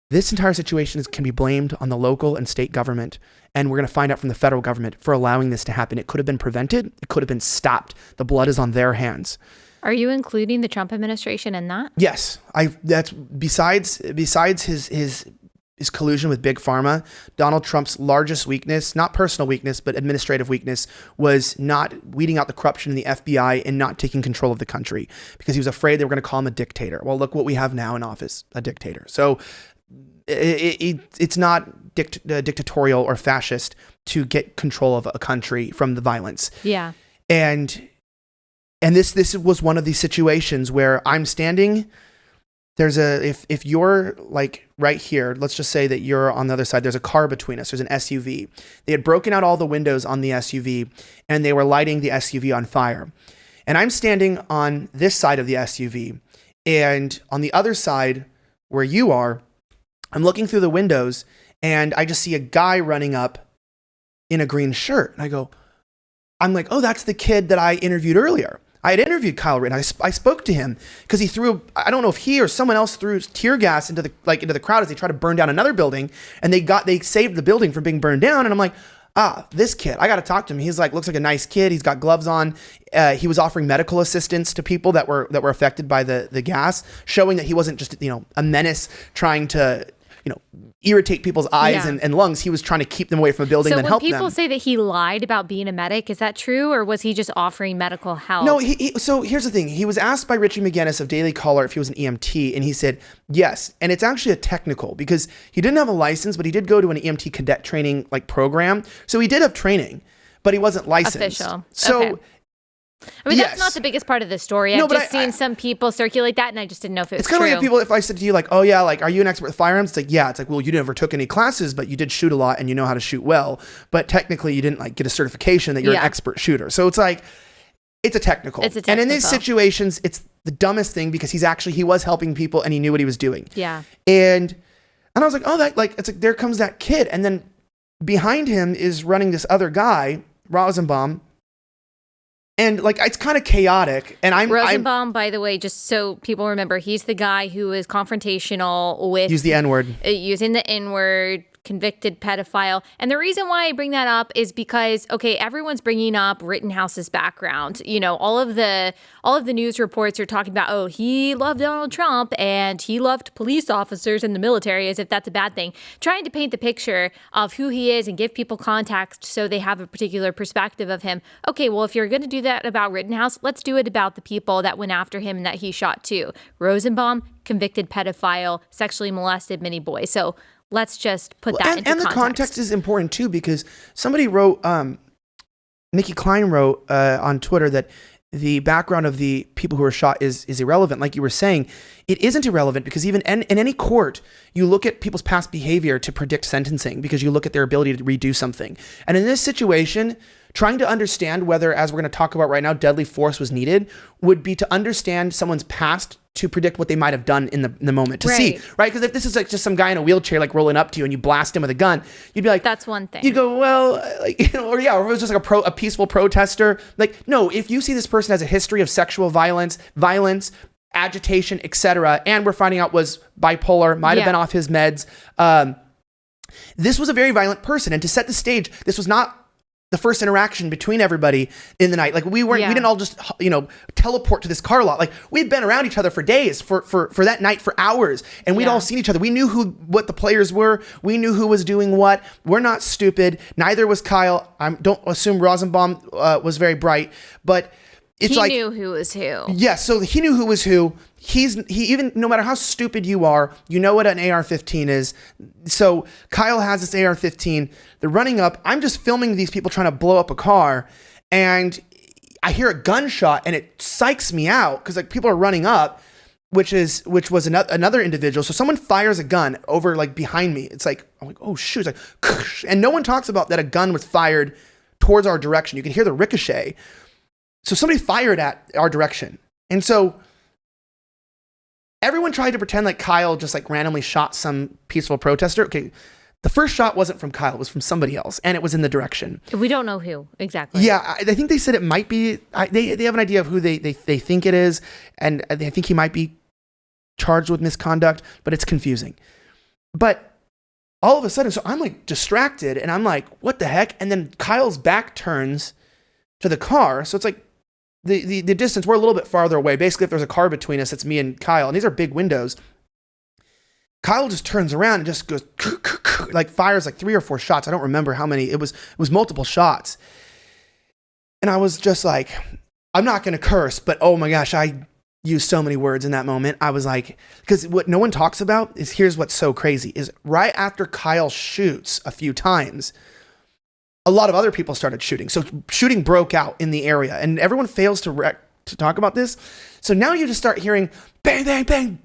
Speaker 2: This entire situation can be blamed on the local and state government, and we're going to find out from the federal government for allowing this to happen. It could have been prevented. It could have been stopped. The blood is on their hands.
Speaker 1: Are you including the Trump administration in that?
Speaker 2: Yes, that's besides his collusion with Big Pharma. Donald Trump's largest weakness, not personal weakness, but administrative weakness, was not weeding out the corruption in the FBI and not taking control of the country because he was afraid they were going to call him a dictator. Well, look what we have now in office, a dictator. So it's not dictatorial or fascist to get control of a country from the violence.
Speaker 1: Yeah.
Speaker 2: And this was one of these situations where I'm standing if you're like right here, let's just say that you're on the other side, there's a car between us, there's an SUV. They had broken out all the windows on the SUV and they were lighting the SUV on fire. And I'm standing on this side of the SUV, and on the other side where you are, I'm looking through the windows and I just see a guy running up in a green shirt. And I'm like, oh, that's the kid that I interviewed earlier. I had interviewed Kyle Rittenhouse. I spoke to him because he threw, I don't know if he or someone else threw tear gas into the crowd as they tried to burn down another building, and they saved the building from being burned down. And I'm like, this kid, I got to talk to him. He's like, looks like a nice kid. He's got gloves on. He was offering medical assistance to people that were affected by the gas, showing that he wasn't just, a menace trying to, irritate people's eyes and lungs. He was trying to keep them away from a building and help them. So when
Speaker 1: people say that he lied about being a medic, is that true, or was he just offering medical help?
Speaker 2: No, so here's the thing. He was asked by Richie McKinnon of Daily Caller if he was an EMT, and he said yes. And it's actually a technical, because he didn't have a license, but he did go to an EMT cadet training program. So he did have training, but he wasn't licensed.
Speaker 1: Official.
Speaker 2: So
Speaker 1: okay. I mean, that's not the biggest part of the story. I've just seen some people circulate that, and I just didn't know if it was true.
Speaker 2: It's kind of like people, if I said to you, oh yeah, are you an expert with firearms? It's like, yeah. It's like, well, you never took any classes, but you did shoot a lot and you know how to shoot well. But technically you didn't get a certification that you're an expert shooter. So it's like, it's a technical. And in these situations, it's the dumbest thing, because he was helping people and he knew what he was doing.
Speaker 1: Yeah.
Speaker 2: And I was like, oh, it's like, there comes that kid. And then behind him is running this other guy, Rosenbaum. And it's kind of chaotic. And
Speaker 1: Rosenbaum, by the way, just so people remember, he's the guy who is confrontational with
Speaker 2: use the N-word,
Speaker 1: using the N-word, convicted pedophile. And the reason why I bring that up is because, okay, everyone's bringing up Rittenhouse's background. All of the news reports are talking about, oh, he loved Donald Trump and he loved police officers in the military, as if that's a bad thing. Trying to paint the picture of who he is and give people context so they have a particular perspective of him. Okay, well, if you're going to do that about Rittenhouse, let's do it about the people that went after him and that he shot too. Rosenbaum, convicted pedophile, sexually molested many boys. So let's just put that into context. And the context
Speaker 2: is important too, because somebody wrote, Nikki Klein wrote on Twitter that the background of the people who were shot is irrelevant. Like you were saying, it isn't irrelevant, because even in any court, you look at people's past behavior to predict sentencing, because you look at their ability to redo something. And in this situation, trying to understand whether, as we're going to talk about right now, deadly force was needed, would be to understand someone's past to predict what they might have done in the moment, to see, right? Because if this is just some guy in a wheelchair rolling up to you and you blast him with a gun, you'd be like,
Speaker 1: that's one thing.
Speaker 2: You'd go, well, or if it was just a peaceful protester. No, if you see this person has a history of sexual violence, agitation, etc., and we're finding out was bipolar, might have been off his meds. This was a very violent person, and to set the stage, this was not the first interaction between everybody in the night. We didn't all just, teleport to this car lot. We'd been around each other for days, for that night, for hours, and we'd all seen each other. We knew what the players were. We knew who was doing what. We're not stupid. Neither was Kyle. I don't assume Rosenbaum was very bright, but it's
Speaker 1: he knew who was who.
Speaker 2: Yeah, so he knew who was who. He even, no matter how stupid you are, you know what an AR-15 is. So Kyle has this AR-15. They're running up. I'm just filming these people trying to blow up a car, and I hear a gunshot, and it psychs me out, because people are running up, which was another individual. So someone fires a gun over behind me. It's I'm like, oh shoot! It's and no one talks about that a gun was fired towards our direction. You can hear the ricochet. So somebody fired at our direction, and so everyone tried to pretend like Kyle just randomly shot some peaceful protester. Okay, the first shot wasn't from Kyle; it was from somebody else, and it was in the direction.
Speaker 1: We don't know who exactly.
Speaker 2: Yeah, I think they said it might be. They have an idea of who they think it is, and I think he might be charged with misconduct, but it's confusing. But all of a sudden, so I'm distracted, and I'm like, what the heck? And then Kyle's back turns to the car, so it's the distance, we're a little bit farther away. Basically, if there's a car between us, it's me and Kyle, and these are big windows. Kyle just turns around and just goes fires 3 or 4 shots. I don't remember how many. It was multiple shots. And I was just I'm not going to curse, but oh my gosh, I used so many words in that moment. I was because what no one talks about is, here's what's so crazy, is right after Kyle shoots a few times, a lot of other people started shooting. So shooting broke out in the area, and everyone fails to to talk about this. So now you just start hearing bang, bang, bang,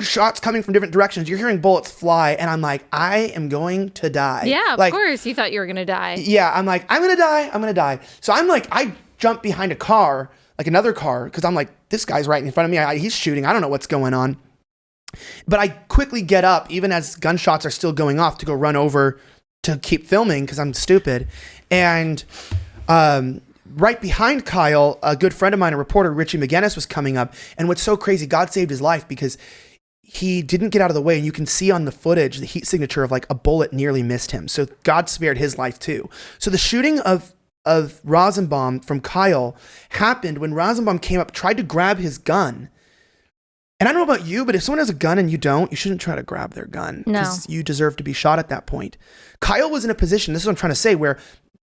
Speaker 2: shots coming from different directions. You're hearing bullets fly, and I'm like, I am going to die.
Speaker 1: Yeah, of
Speaker 2: like,
Speaker 1: course you thought you were going to die.
Speaker 2: Yeah, I'm like, I'm going to die. So I'm like, I jump behind a car, like another car, because I'm like, this guy's right in front of me. He's shooting. I don't know what's going on. But I quickly get up, even as gunshots are still going off, to go run over to keep filming because I'm stupid. And right behind Kyle, a good friend of mine, a reporter, Richie McKinnon, was coming up. And what's so crazy, God saved his life because he didn't get out of the way. And you can see on the footage the heat signature of like a bullet nearly missed him. So God spared his life too. So the shooting of Rosenbaum from Kyle happened when Rosenbaum came up, tried to grab his gun. And I don't know about you, but if someone has a gun and you don't, you shouldn't try to grab their gun because you deserve to be shot at that point. Kyle was in a position, this is what I'm trying to say, where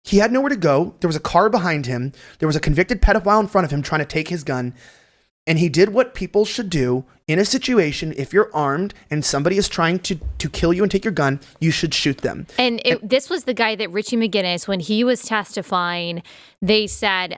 Speaker 2: he had nowhere to go. There was a car behind him. There was a convicted pedophile in front of him trying to take his gun. And he did what people should do in a situation. If you're armed and somebody is trying to kill you and take your gun, you should shoot them.
Speaker 1: And this was the guy that Richie McKinnon, when he was testifying, they said,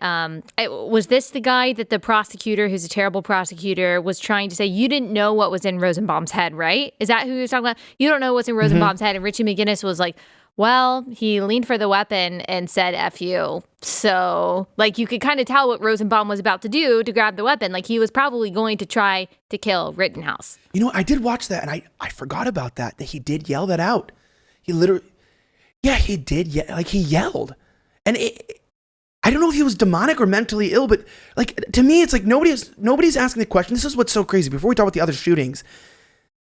Speaker 1: was this the guy that the prosecutor, who's a terrible prosecutor, was trying to say, you didn't know what was in Rosenbaum's head, right? Is that who he was talking about? You don't know what's in Rosenbaum's head. And Richie McKinnon was like, well, he leaned for the weapon and said, F you. So, like, you could kind of tell what Rosenbaum was about to do to grab the weapon. Like, he was probably going to try to kill Rittenhouse.
Speaker 2: You know, I did watch that, and I forgot about that he did yell that out. He literally, he did. He yelled. And I don't know if he was demonic or mentally ill, but, like, to me, it's like nobody's asking the question. This is what's so crazy. Before we talk about the other shootings,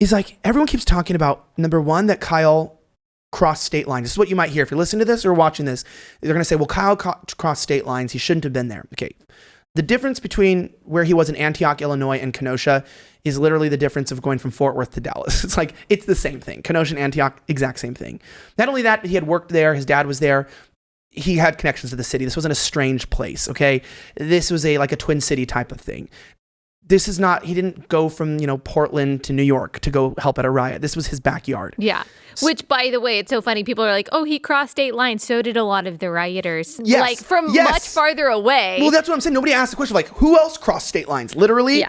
Speaker 2: is like, everyone keeps talking about, number one, that Kyle crossed state lines. This is what you might hear if you're listening to this or watching this. They're going to say, well, Kyle crossed state lines. He shouldn't have been there. Okay. The difference between where he was in Antioch, Illinois and Kenosha is literally the difference of going from Fort Worth to Dallas. It's like, it's the same thing. Kenosha and Antioch, exact same thing. Not only that, he had worked there. His dad was there. He had connections to the city. This wasn't a strange place. Okay. This was like a Twin City type of thing. This is not, he didn't go from, Portland to New York to go help at a riot. This was his backyard.
Speaker 1: Yeah. Which, by the way, it's so funny. People are like, oh, he crossed state lines. So did a lot of the rioters.
Speaker 2: Yes.
Speaker 1: Like, from much farther away.
Speaker 2: Well, that's what I'm saying. Nobody asked the question, like, who else crossed state lines? Literally,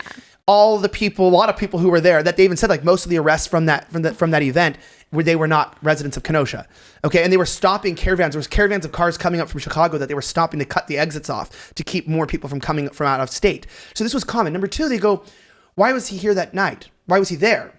Speaker 2: all the people, a lot of people who were there, that they even said, like, most of the arrests from that event, where they were not residents of Kenosha. Okay. And they were stopping caravans. There was caravans of cars coming up from Chicago that they were stopping to cut the exits off to keep more people from coming from out of state. So this was common. Number two, they go, why was he here that night? Why was he there?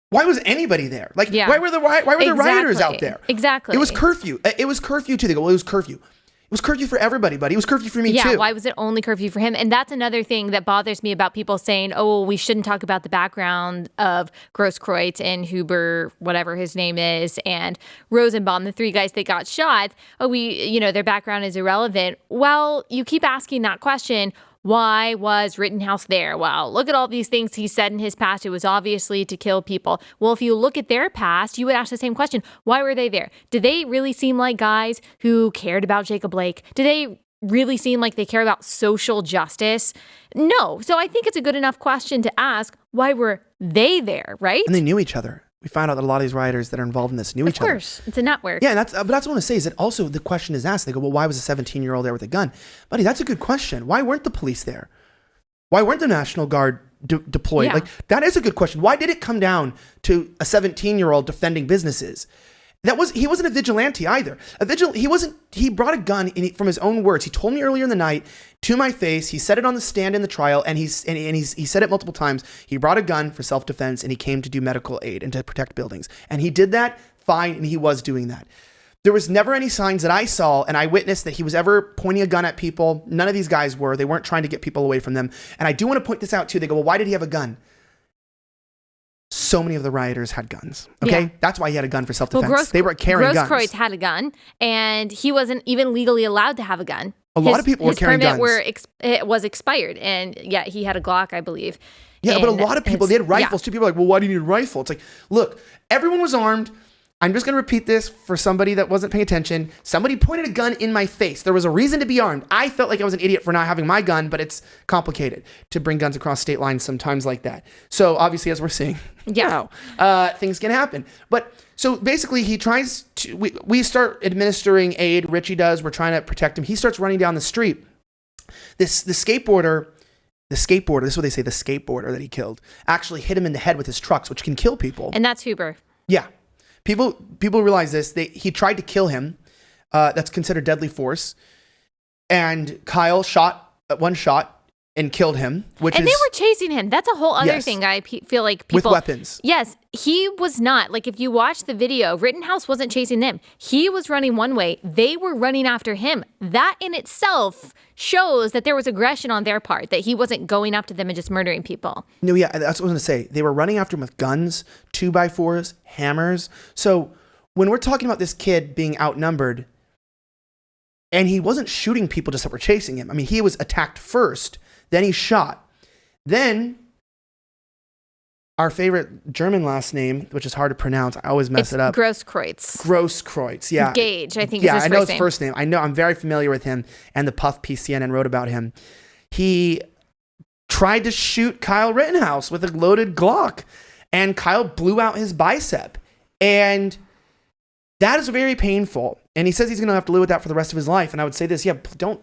Speaker 2: Why was anybody there? Like, why were the rioters out there?
Speaker 1: Exactly.
Speaker 2: It was curfew. It was curfew too. They go, well, it was curfew. It was curfew for everybody, buddy. It was curfew for me too.
Speaker 1: Yeah, why was it only curfew for him? And that's another thing that bothers me about people saying, oh, well, we shouldn't talk about the background of Kreutz and Huber, whatever his name is, and Rosenbaum, the three guys that got shot. Oh, their background is irrelevant. Well, you keep asking that question. Why was Rittenhouse there? Well, look at all these things he said in his past. It was obviously to kill people. Well, if you look at their past, you would ask the same question. Why were they there? Did they really seem like guys who cared about Jacob Blake? Did they really seem like they care about social justice? No. So I think it's a good enough question to ask, why were they there, right?
Speaker 2: And they knew each other. We found out that a lot of these rioters that are involved in this knew each other. Of
Speaker 1: course, it's a network.
Speaker 2: Yeah, but that's what I want to say is that also the question is asked. They go, well, why was a 17-year-old there with a gun? Buddy, that's a good question. Why weren't the police there? Why weren't the National Guard deployed?
Speaker 1: Yeah.
Speaker 2: Like, that is a good question. Why did it come down to a 17-year-old defending businesses? He wasn't a vigilante either. He brought a gun from his own words. He told me earlier in the night to my face. He said it on the stand in the trial, and he said it multiple times. He brought a gun for self-defense, and he came to do medical aid and to protect buildings. And he did that fine, and he was doing that. There was never any signs that I saw, and I witnessed that he was ever pointing a gun at people. None of these guys were. They weren't trying to get people away from them. And I do want to point this out too. They go, well, why did he have a gun? So many of the rioters had guns. Okay. Yeah. That's why he had a gun for self-defense. Well, they were carrying guns.
Speaker 1: Kreutz had a gun, and he wasn't even legally allowed to have a gun.
Speaker 2: A lot of people were carrying guns.
Speaker 1: It was expired, and yet he had a Glock, I believe.
Speaker 2: Yeah, but a lot of people, they had rifles too. People are like, well, why do you need a rifle? It's like, look, everyone was armed. I'm just going to repeat this for somebody that wasn't paying attention. Somebody pointed a gun in my face. There was a reason to be armed. I felt like I was an idiot for not having my gun, but it's complicated to bring guns across state lines sometimes like that. So obviously, as we're seeing, things can happen. But so basically, he tries to, we start administering aid. Richie does. We're trying to protect him. He starts running down the street. The skateboarder, this is what they say, the skateboarder that he killed, actually hit him in the head with his trucks, which can kill people.
Speaker 1: And that's Huber.
Speaker 2: Yeah. People realize this. He tried to kill him. That's considered deadly force. And Kyle shot one shot and killed him,
Speaker 1: they were chasing him. That's a whole other thing. I feel like people...
Speaker 2: With weapons.
Speaker 1: Yes. He was not. Like, if you watch the video, Rittenhouse wasn't chasing them. He was running one way. They were running after him. That in itself shows that there was aggression on their part, that he wasn't going up to them and just murdering people.
Speaker 2: No, yeah, that's what I was going to say. They were running after him with guns, 2x4s, hammers. So when we're talking about this kid being outnumbered, and he wasn't shooting people just that were chasing him. I mean, he was attacked first. Then he shot. Then our favorite German last name, which is hard to pronounce. I always mess it up.
Speaker 1: Kreutz,
Speaker 2: yeah.
Speaker 1: Gage, I think is his first name.
Speaker 2: Yeah, I know his first name. I know, I'm very familiar with him, and the Puff piece CNN wrote about him. He tried to shoot Kyle Rittenhouse with a loaded Glock, and Kyle blew out his bicep. And that is very painful. And he says he's going to have to live with that for the rest of his life. And I would say this, don't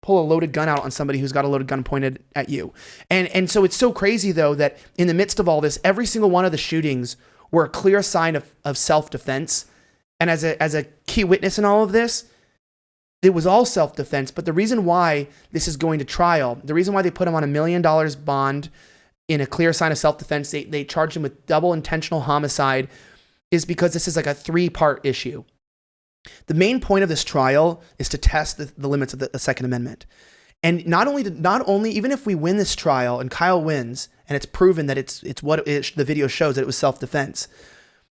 Speaker 2: pull a loaded gun out on somebody who's got a loaded gun pointed at you. And so it's so crazy, though, that in the midst of all this, every single one of the shootings were a clear sign of self-defense. And as a key witness in all of this, it was all self-defense. But the reason why this is going to trial, the reason why they put him on $1 million bond in a clear sign of self-defense, they charged him with double intentional homicide, is because this is like a 3-part issue. The main point of this trial is to test the limits of the Second Amendment. And not only, even if we win this trial and Kyle wins, and it's proven that it's what the video shows, that it was self-defense,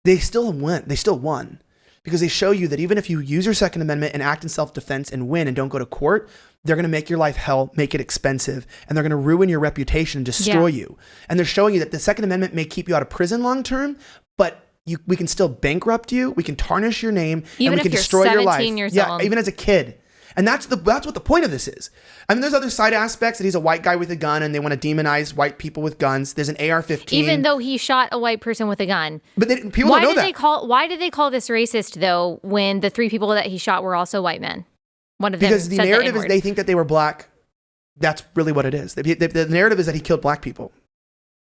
Speaker 2: they still won. Because they show you that even if you use your Second Amendment and act in self-defense and win and don't go to court, they're going to make your life hell, make it expensive, and they're going to ruin your reputation and destroy you. And they're showing you that the Second Amendment may keep you out of prison long term, but we can still bankrupt you, we can tarnish your name,
Speaker 1: even
Speaker 2: and we can destroy your life.
Speaker 1: Years old.
Speaker 2: Even as a kid. And that's what the point of this is. I mean, there's other side aspects that he's a white guy with a gun and they want to demonize white people with guns. There's an AR-15.
Speaker 1: Even though he shot a white person with a gun.
Speaker 2: But people don't know that.
Speaker 1: Why did they call this racist, though, when the 3 people that he shot were also white men? One of them
Speaker 2: because the narrative is they think that they were black. That's really what it is. The narrative is that he killed black people.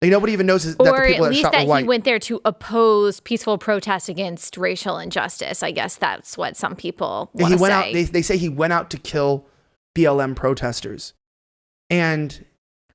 Speaker 2: Like, nobody even knows that the people that shot were white. Or at least that
Speaker 1: he went there to oppose peaceful protest against racial injustice. I guess that's what some people want to say.
Speaker 2: They say he went out to kill BLM protesters. And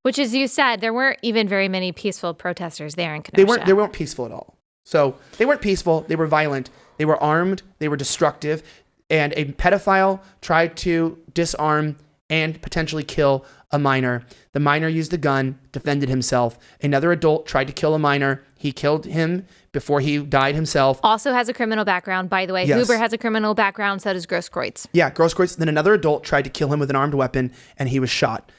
Speaker 1: which, as you said, there weren't even very many peaceful protesters there in Kenosha.
Speaker 2: They weren't peaceful at all. So they weren't peaceful. They were violent. They were armed. They were destructive. And a pedophile tried to disarm and potentially kill a minor. The minor used a gun, defended himself. Another adult tried to kill a minor. He killed him before he died himself.
Speaker 1: Also has a criminal background, by the way.
Speaker 2: Yes.
Speaker 1: Huber has a criminal background, so does Kreutz.
Speaker 2: Yeah, Kreutz. Then another adult tried to kill him with an armed weapon, and he was shot.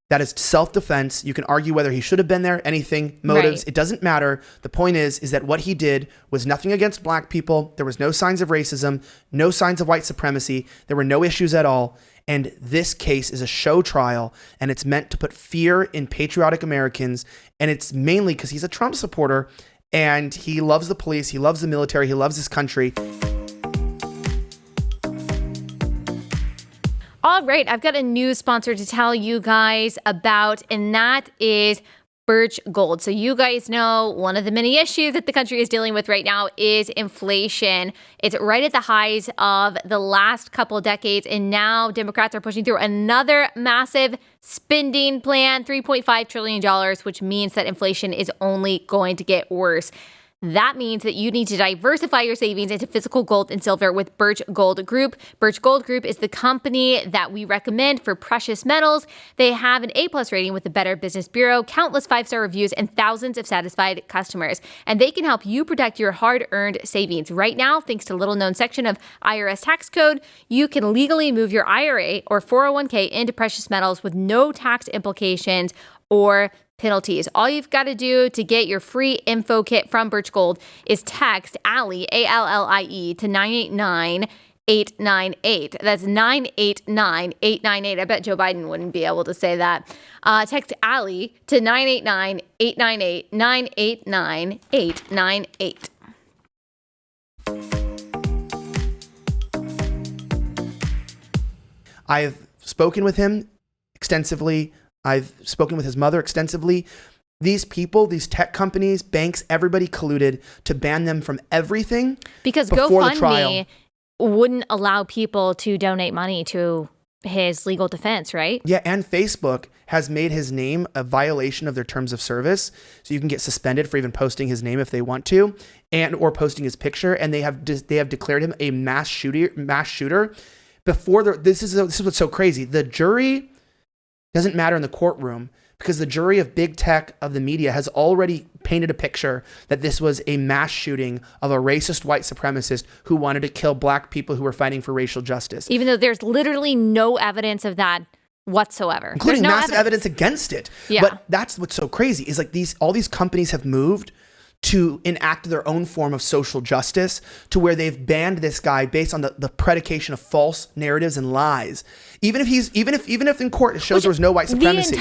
Speaker 2: That is self-defense. You can argue whether he should have been there, anything, motives. Right. It doesn't matter. The point is that what he did was nothing against black people. There was no signs of racism, no signs of white supremacy. There were no issues at all. And this case is a show trial, and it's meant to put fear in patriotic Americans. And it's mainly because he's a Trump supporter, and he loves the police, he loves the military, he loves his country.
Speaker 1: All right, I've got a new sponsor to tell you guys about, and that is Birch Gold. So you guys know one of the many issues that the country is dealing with right now is inflation. It's right at the highs of the last couple of decades, and now Democrats are pushing through another massive spending plan, $3.5 trillion, which means that inflation is only going to get worse. That means that you need to diversify your savings into physical gold and silver with Birch Gold Group. Birch Gold Group is the company that we recommend for precious metals. They have an A+ rating with the Better Business Bureau, countless 5-star reviews, and thousands of satisfied customers. And they can help you protect your hard-earned savings. Right now, thanks to a little-known section of IRS tax code, you can legally move your IRA or 401k into precious metals with no tax implications or penalties. All you've got to do to get your free info kit from Birch Gold is text Allie, ALLIE, to 989-898. That's 989-898. I bet Joe Biden wouldn't be able to say that. Text Allie to 989-898, 989-898.
Speaker 2: I've spoken with him extensively. I've spoken with his mother extensively. These people, these tech companies, banks, everybody colluded to ban them from everything
Speaker 1: because
Speaker 2: before the trial.
Speaker 1: GoFundMe wouldn't allow people to donate money to his legal defense, right?
Speaker 2: Yeah, and Facebook has made his name a violation of their terms of service. So you can get suspended for even posting his name if they want to, and or posting his picture. And they have declared him a mass shooter. Before this is what's so crazy. The jury doesn't matter in the courtroom because the jury of big tech, of the media, has already painted a picture that this was a mass shooting of a racist white supremacist who wanted to kill black people who were fighting for racial justice.
Speaker 1: Even though there's literally no evidence of that whatsoever.
Speaker 2: Including massive evidence against it.
Speaker 1: Yeah.
Speaker 2: But that's what's so crazy is like all these companies have moved to enact their own form of social justice to where they've banned this guy based on the predication of false narratives and lies. Even if in court it shows there was no white supremacy.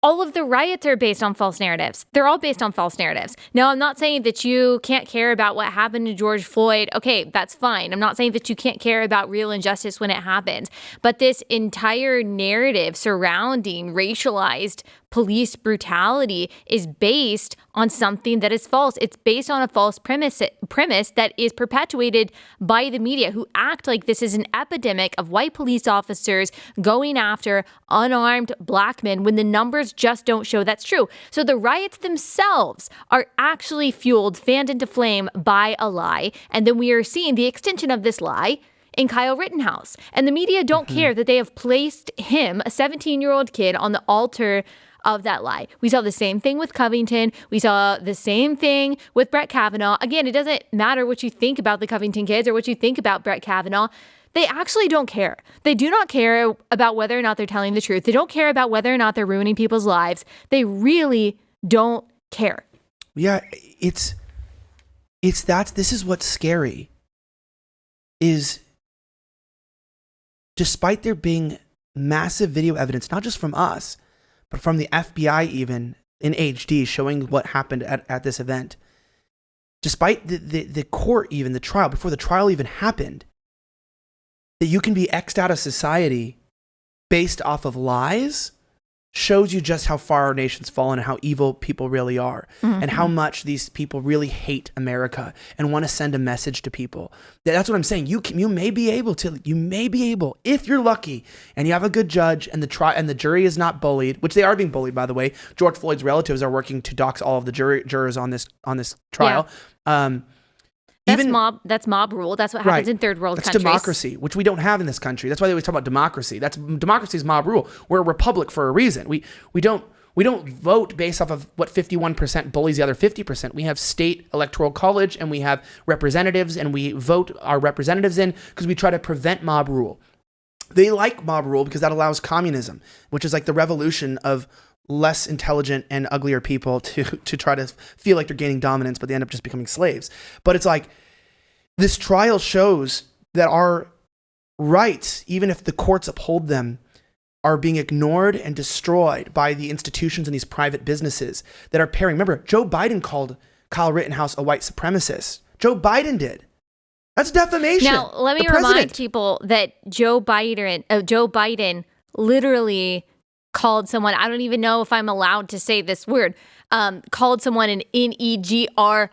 Speaker 1: All of the riots are based on false narratives. They're all based on false narratives. Now, I'm not saying that you can't care about what happened to George Floyd. Okay, that's fine. I'm not saying that you can't care about real injustice when it happens. But this entire narrative surrounding racialized police brutality is based on something that is false. It's based on a false premise that is perpetuated by the media, who act like this is an epidemic of white police officers going after unarmed black men when the numbers just don't show that's true. So the riots themselves are actually fanned into flame by a lie. And then we are seeing the extension of this lie in Kyle Rittenhouse. And the media don't care that they have placed him, a 17-year-old kid, on the altar of that lie. We saw the same thing with Covington. We saw the same thing with Brett Kavanaugh. Again, it doesn't matter what you think about the Covington kids or what you think about Brett Kavanaugh. They actually don't care. They do not care about whether or not they're telling the truth. They don't care about whether or not they're ruining people's lives. They really don't care.
Speaker 2: Yeah, this is what's scary is despite there being massive video evidence, not just from us, but from the FBI even in HD showing what happened at this event, despite the court, even the trial, before the trial even happened, that you can be X'd out of society based off of lies shows you just how far our nation's fallen and how evil people really are, and how much these people really hate America and want to send a message to people. That's what I'm saying. You may be able, if you're lucky and you have a good judge and the jury is not bullied, which they are being bullied, by the way. George Floyd's relatives are working to dox all of the jurors on this trial.
Speaker 1: Yeah. That's mob rule. That's what happens in third world countries.
Speaker 2: That's democracy, which we don't have in this country. That's why they always talk about democracy. Democracy is mob rule. We're a republic for a reason. We don't vote based off of what 51% bullies the other 50%. We have state electoral college and we have representatives and we vote our representatives in because we try to prevent mob rule. They like mob rule because that allows communism, which is like the revolution of less intelligent and uglier people to try to feel like they're gaining dominance, but they end up just becoming slaves. But it's like this trial shows that our rights, even if the courts uphold them, are being ignored and destroyed by the institutions and these private businesses that are pairing. Remember, Joe Biden called Kyle Rittenhouse a white supremacist. Joe Biden did. That's defamation.
Speaker 1: Now, let me remind people that Joe Biden literally called someone, I don't even know if I'm allowed to say this word, called someone an Negro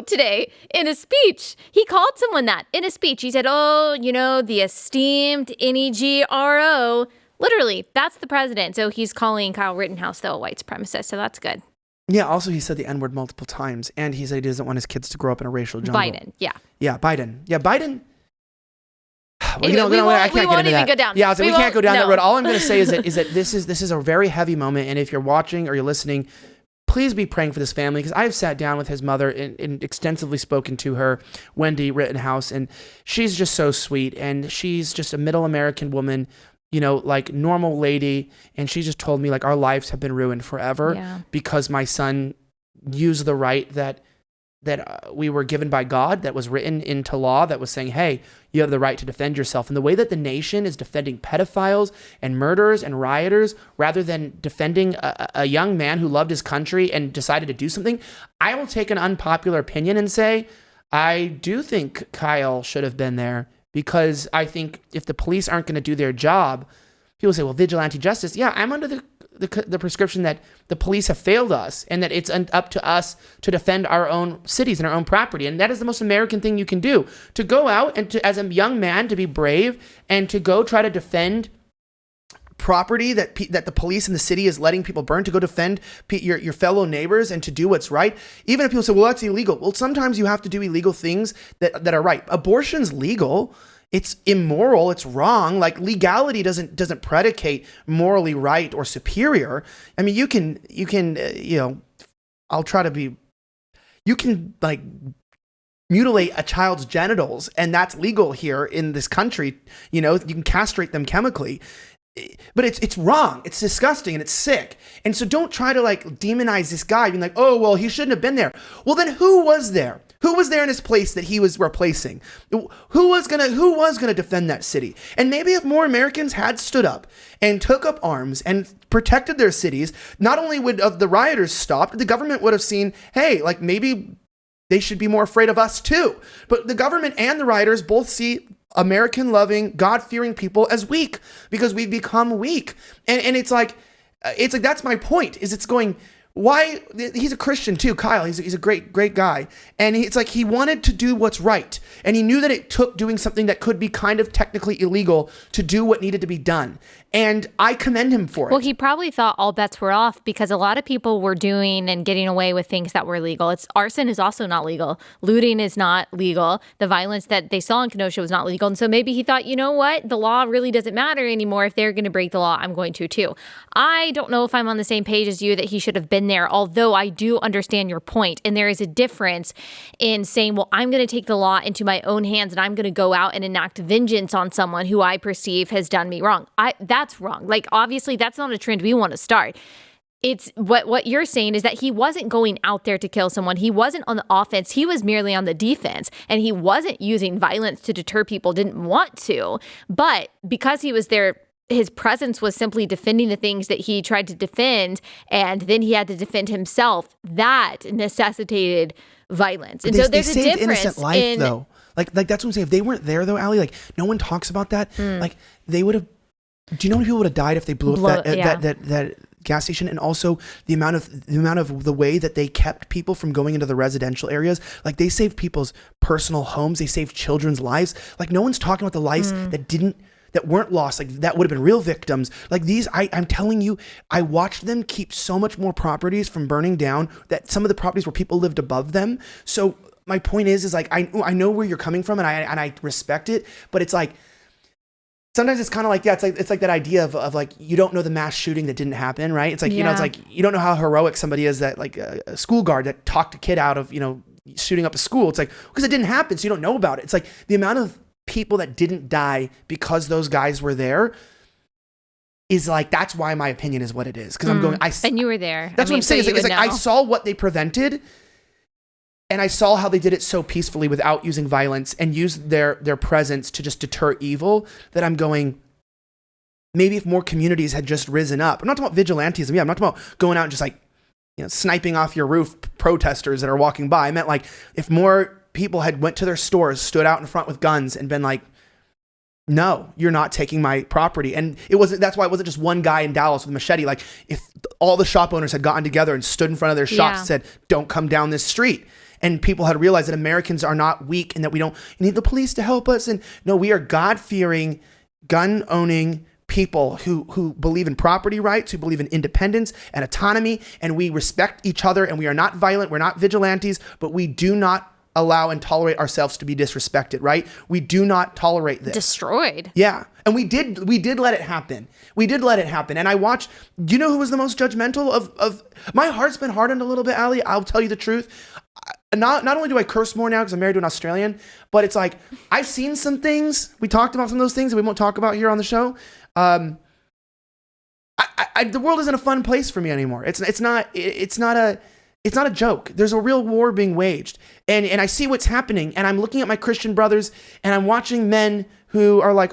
Speaker 1: today in a speech. He called someone that in a speech. He said, the esteemed Negro. Literally, that's the president. So he's calling Kyle Rittenhouse, though, a white supremacist. So that's good.
Speaker 2: Yeah, also he said the N-word multiple times. And he said he doesn't want his kids to grow up in a racial jungle.
Speaker 1: Biden, yeah.
Speaker 2: Yeah, Biden. Well,
Speaker 1: anyway, I can't get into that. Go down.
Speaker 2: Yeah, we can't go down that road. All I'm going to say is that this is a very heavy moment. And if you're watching or you're listening, please be praying for this family, because I've sat down with his mother and extensively spoken to her, Wendy Rittenhouse, and she's just so sweet. And she's just a middle American woman, like normal lady. And she just told me like our lives have been ruined forever because my son used the right that we were given by God, that was written into law, that was saying, hey, you have the right to defend yourself. And the way that the nation is defending pedophiles and murderers and rioters, rather than defending a young man who loved his country and decided to do something, I will take an unpopular opinion and say, I do think Kyle should have been there, because I think if the police aren't going to do their job, people say, well, vigilante justice. Yeah, I'm under the prescription that the police have failed us and that it's up to us to defend our own cities and our own property. And that is the most American thing you can do, to go out and to, as a young man, to be brave and to go try to defend property that the police in the city is letting people burn, to go defend your fellow neighbors and to do what's right. Even if people say, well, that's illegal. Well, sometimes you have to do illegal things that are right. Abortion's legal. It's immoral. It's wrong. Like, legality doesn't predicate morally right or superior. I mean, you can, I'll try to be, you can like mutilate a child's genitals, and that's legal here in this country. You can castrate them chemically. But it's wrong. It's disgusting and it's sick. And so don't try to like demonize this guy being like, oh, well, he shouldn't have been there. Well, then who was there? Who was there in his place that he was replacing? Who was gonna defend that city? And maybe if more Americans had stood up and took up arms and protected their cities, not only would the rioters stopped, the government would have seen, hey, like maybe they should be more afraid of us too. But the government and the rioters both see American-loving, God-fearing people as weak because we've become weak. And it's like that's my point. Is it's going, why? He's a Christian too, Kyle. He's a great guy, and it's like he wanted to do what's right, and he knew that it took doing something that could be kind of technically illegal to do what needed to be done. And I commend him for it.
Speaker 1: Well, he probably thought all bets were off because a lot of people were doing and getting away with things that were legal. Arson is also not legal. Looting is not legal. The violence that they saw in Kenosha was not legal. And so maybe he thought, you know what? The law really doesn't matter anymore. If they're going to break the law, I'm going to too. I don't know if I'm on the same page as you that he should have been there, although I do understand your point. And there is a difference in saying, well, I'm going to take the law into my own hands and I'm going to go out and enact vengeance on someone who I perceive has done me wrong. That's wrong. Like, obviously, that's not a trend we want to start. It's what you're saying is that he wasn't going out there to kill someone. He wasn't on the offense. He was merely on the defense, and he wasn't using violence to deter people, didn't want to. But because he was there, his presence was simply defending the things that he tried to defend, and then he had to defend himself. That necessitated violence. And so there's a difference
Speaker 2: innocent life, though. Like that's what I'm saying. If they weren't there, though, Allie, like no one talks about that. Like they would have. Do you know how many people would have died if they blew up that gas station? And also the amount of the way that they kept people from going into the residential areas. Like they saved people's personal homes. They saved children's lives. Like no one's talking about the lives that weren't lost. Like that would have been real victims. Like these, I'm telling you, I watched them keep so much more properties from burning down, that some of the properties where people lived above them. So my point is like, I know where you're coming from and I respect it, but it's like, sometimes it's kind of like, it's like that idea of like, you don't know the mass shooting that didn't happen, right? It's like, it's like, you don't know how heroic somebody is that like a school guard that talked a kid out of, shooting up a school. It's like, because it didn't happen. So you don't know about it. It's like the amount of people that didn't die because those guys were there is like, that's why my opinion is what it is. Cause I'm going,
Speaker 1: and you were there.
Speaker 2: That's what I'm saying. It's like I saw what they prevented. And I saw how they did it so peacefully without using violence and used their presence to just deter evil, that I'm going, maybe if more communities had just risen up. I'm not talking about vigilantism. Yeah, I'm not talking about going out and just like, sniping off your roof protesters that are walking by. I meant like if more people had went to their stores, stood out in front with guns and been like, no, you're not taking my property. And that's why it wasn't just one guy in Dallas with a machete. Like if all the shop owners had gotten together and stood in front of their shops and said, don't come down this street. And people had realized that Americans are not weak and that we don't need the police to help us. And no, we are God-fearing, gun-owning people who believe in property rights, who believe in independence and autonomy, and we respect each other, and we are not violent, we're not vigilantes, but we do not allow and tolerate ourselves to be disrespected, right? We do not tolerate this.
Speaker 1: Destroyed.
Speaker 2: Yeah. And we did let it happen. We did let it happen. And I watched, do you know who was the most judgmental of my heart's been hardened a little bit, Allie. I'll tell you the truth. Not only do I curse more now because I'm married to an Australian, but it's like I've seen some things. We talked about some of those things that we won't talk about here on the show. The world isn't a fun place for me anymore. It's not a joke. There's a real war being waged, and I see what's happening, and I'm looking at my Christian brothers, and I'm watching men who are like,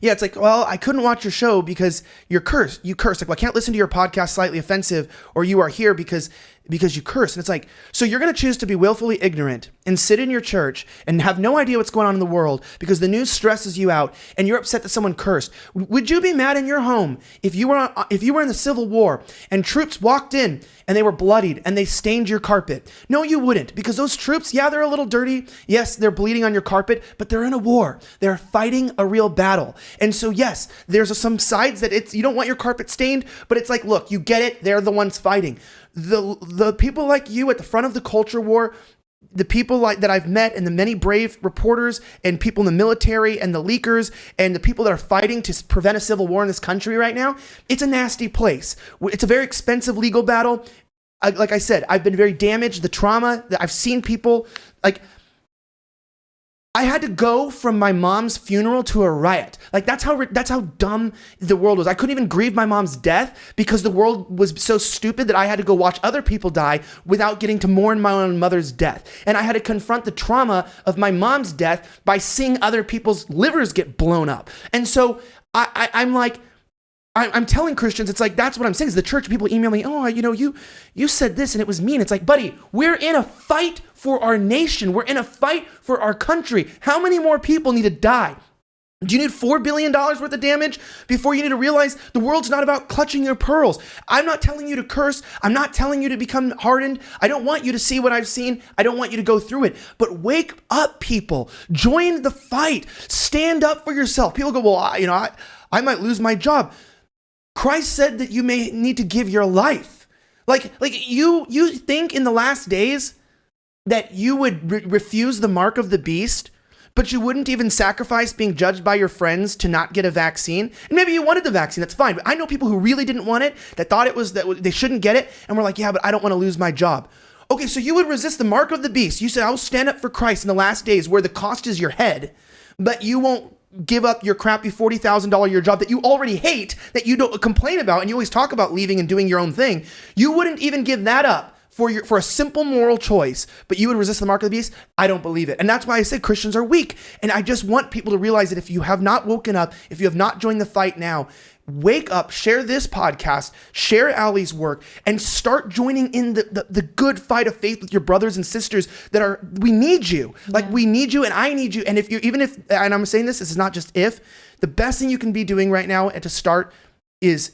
Speaker 2: it's like, well, I couldn't watch your show because you're cursed. You curse. Like, well, I can't listen to your podcast, Slightly Offensive, or You Are Here because because you curse. And it's like, so you're going to choose to be willfully ignorant and sit in your church and have no idea what's going on in the world because the news stresses you out and you're upset that someone cursed. Would you be mad in your home if you were in the Civil War and troops walked in and they were bloodied and they stained your carpet? No, you wouldn't, because those troops, yeah, they're a little dirty. Yes, they're bleeding on your carpet, but they're in a war. They're fighting a real battle. And so yes, there's some sides that you don't want your carpet stained, but it's like, look, you get it. They're the ones fighting. The people like you at the front of the culture war, the people that I've met and the many brave reporters and people in the military and the leakers and the people that are fighting to prevent a civil war in this country right now, it's a nasty place. It's a very expensive legal battle. Like I said, I've been very damaged. The trauma that I've seen people, like, I had to go from my mom's funeral to a riot. Like, that's how dumb the world was. I couldn't even grieve my mom's death because the world was so stupid that I had to go watch other people die without getting to mourn my own mother's death. And I had to confront the trauma of my mom's death by seeing other people's livers get blown up. And so I'm like, I'm telling Christians, it's like, that's what I'm saying is the church. People email me, oh, you said this and it was mean. It's like, buddy, we're in a fight for our nation. We're in a fight for our country. How many more people need to die? Do you need $4 billion worth of damage before you need to realize the world's not about clutching your pearls? I'm not telling you to curse. I'm not telling you to become hardened. I don't want you to see what I've seen. I don't want you to go through it. But wake up, people. Join the fight. Stand up for yourself. People go, well, I might lose my job. Christ said that you may need to give your life. Like you think in the last days that you would refuse the mark of the beast, but you wouldn't even sacrifice being judged by your friends to not get a vaccine? And maybe you wanted the vaccine, that's fine. But I know people who really didn't want it, that thought it was that they shouldn't get it, and were like, yeah, but I don't want to lose my job. Okay, so you would resist the mark of the beast. You said, I will stand up for Christ in the last days where the cost is your head, but you won't give up your crappy $40,000 a year job that you already hate, that you don't complain about, and you always talk about leaving and doing your own thing. You wouldn't even give that up for a simple moral choice, but you would resist the mark of the beast? I don't believe it. And that's why I say Christians are weak. And I just want people to realize that if you have not woken up, if you have not joined the fight now, wake up, share this podcast, share Allie's work, and start joining in the good fight of faith with your brothers and sisters we need you. Yeah. Like, we need you and I need you. And and I'm saying this is not just if, the best thing you can be doing right now and to start is,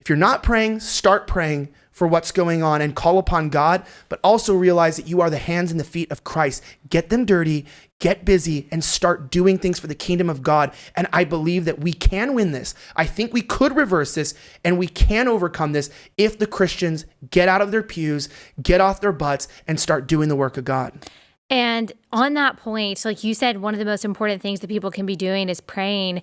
Speaker 2: if you're not praying, start praying for what's going on and call upon God, but also realize that you are the hands and the feet of Christ. Get them dirty, get busy, and start doing things for the kingdom of God. And I believe that we can win this. I think we could reverse this and we can overcome this if the Christians get out of their pews, get off their butts, and start doing the work of God.
Speaker 1: And on that point, like you said, one of the most important things that people can be doing is praying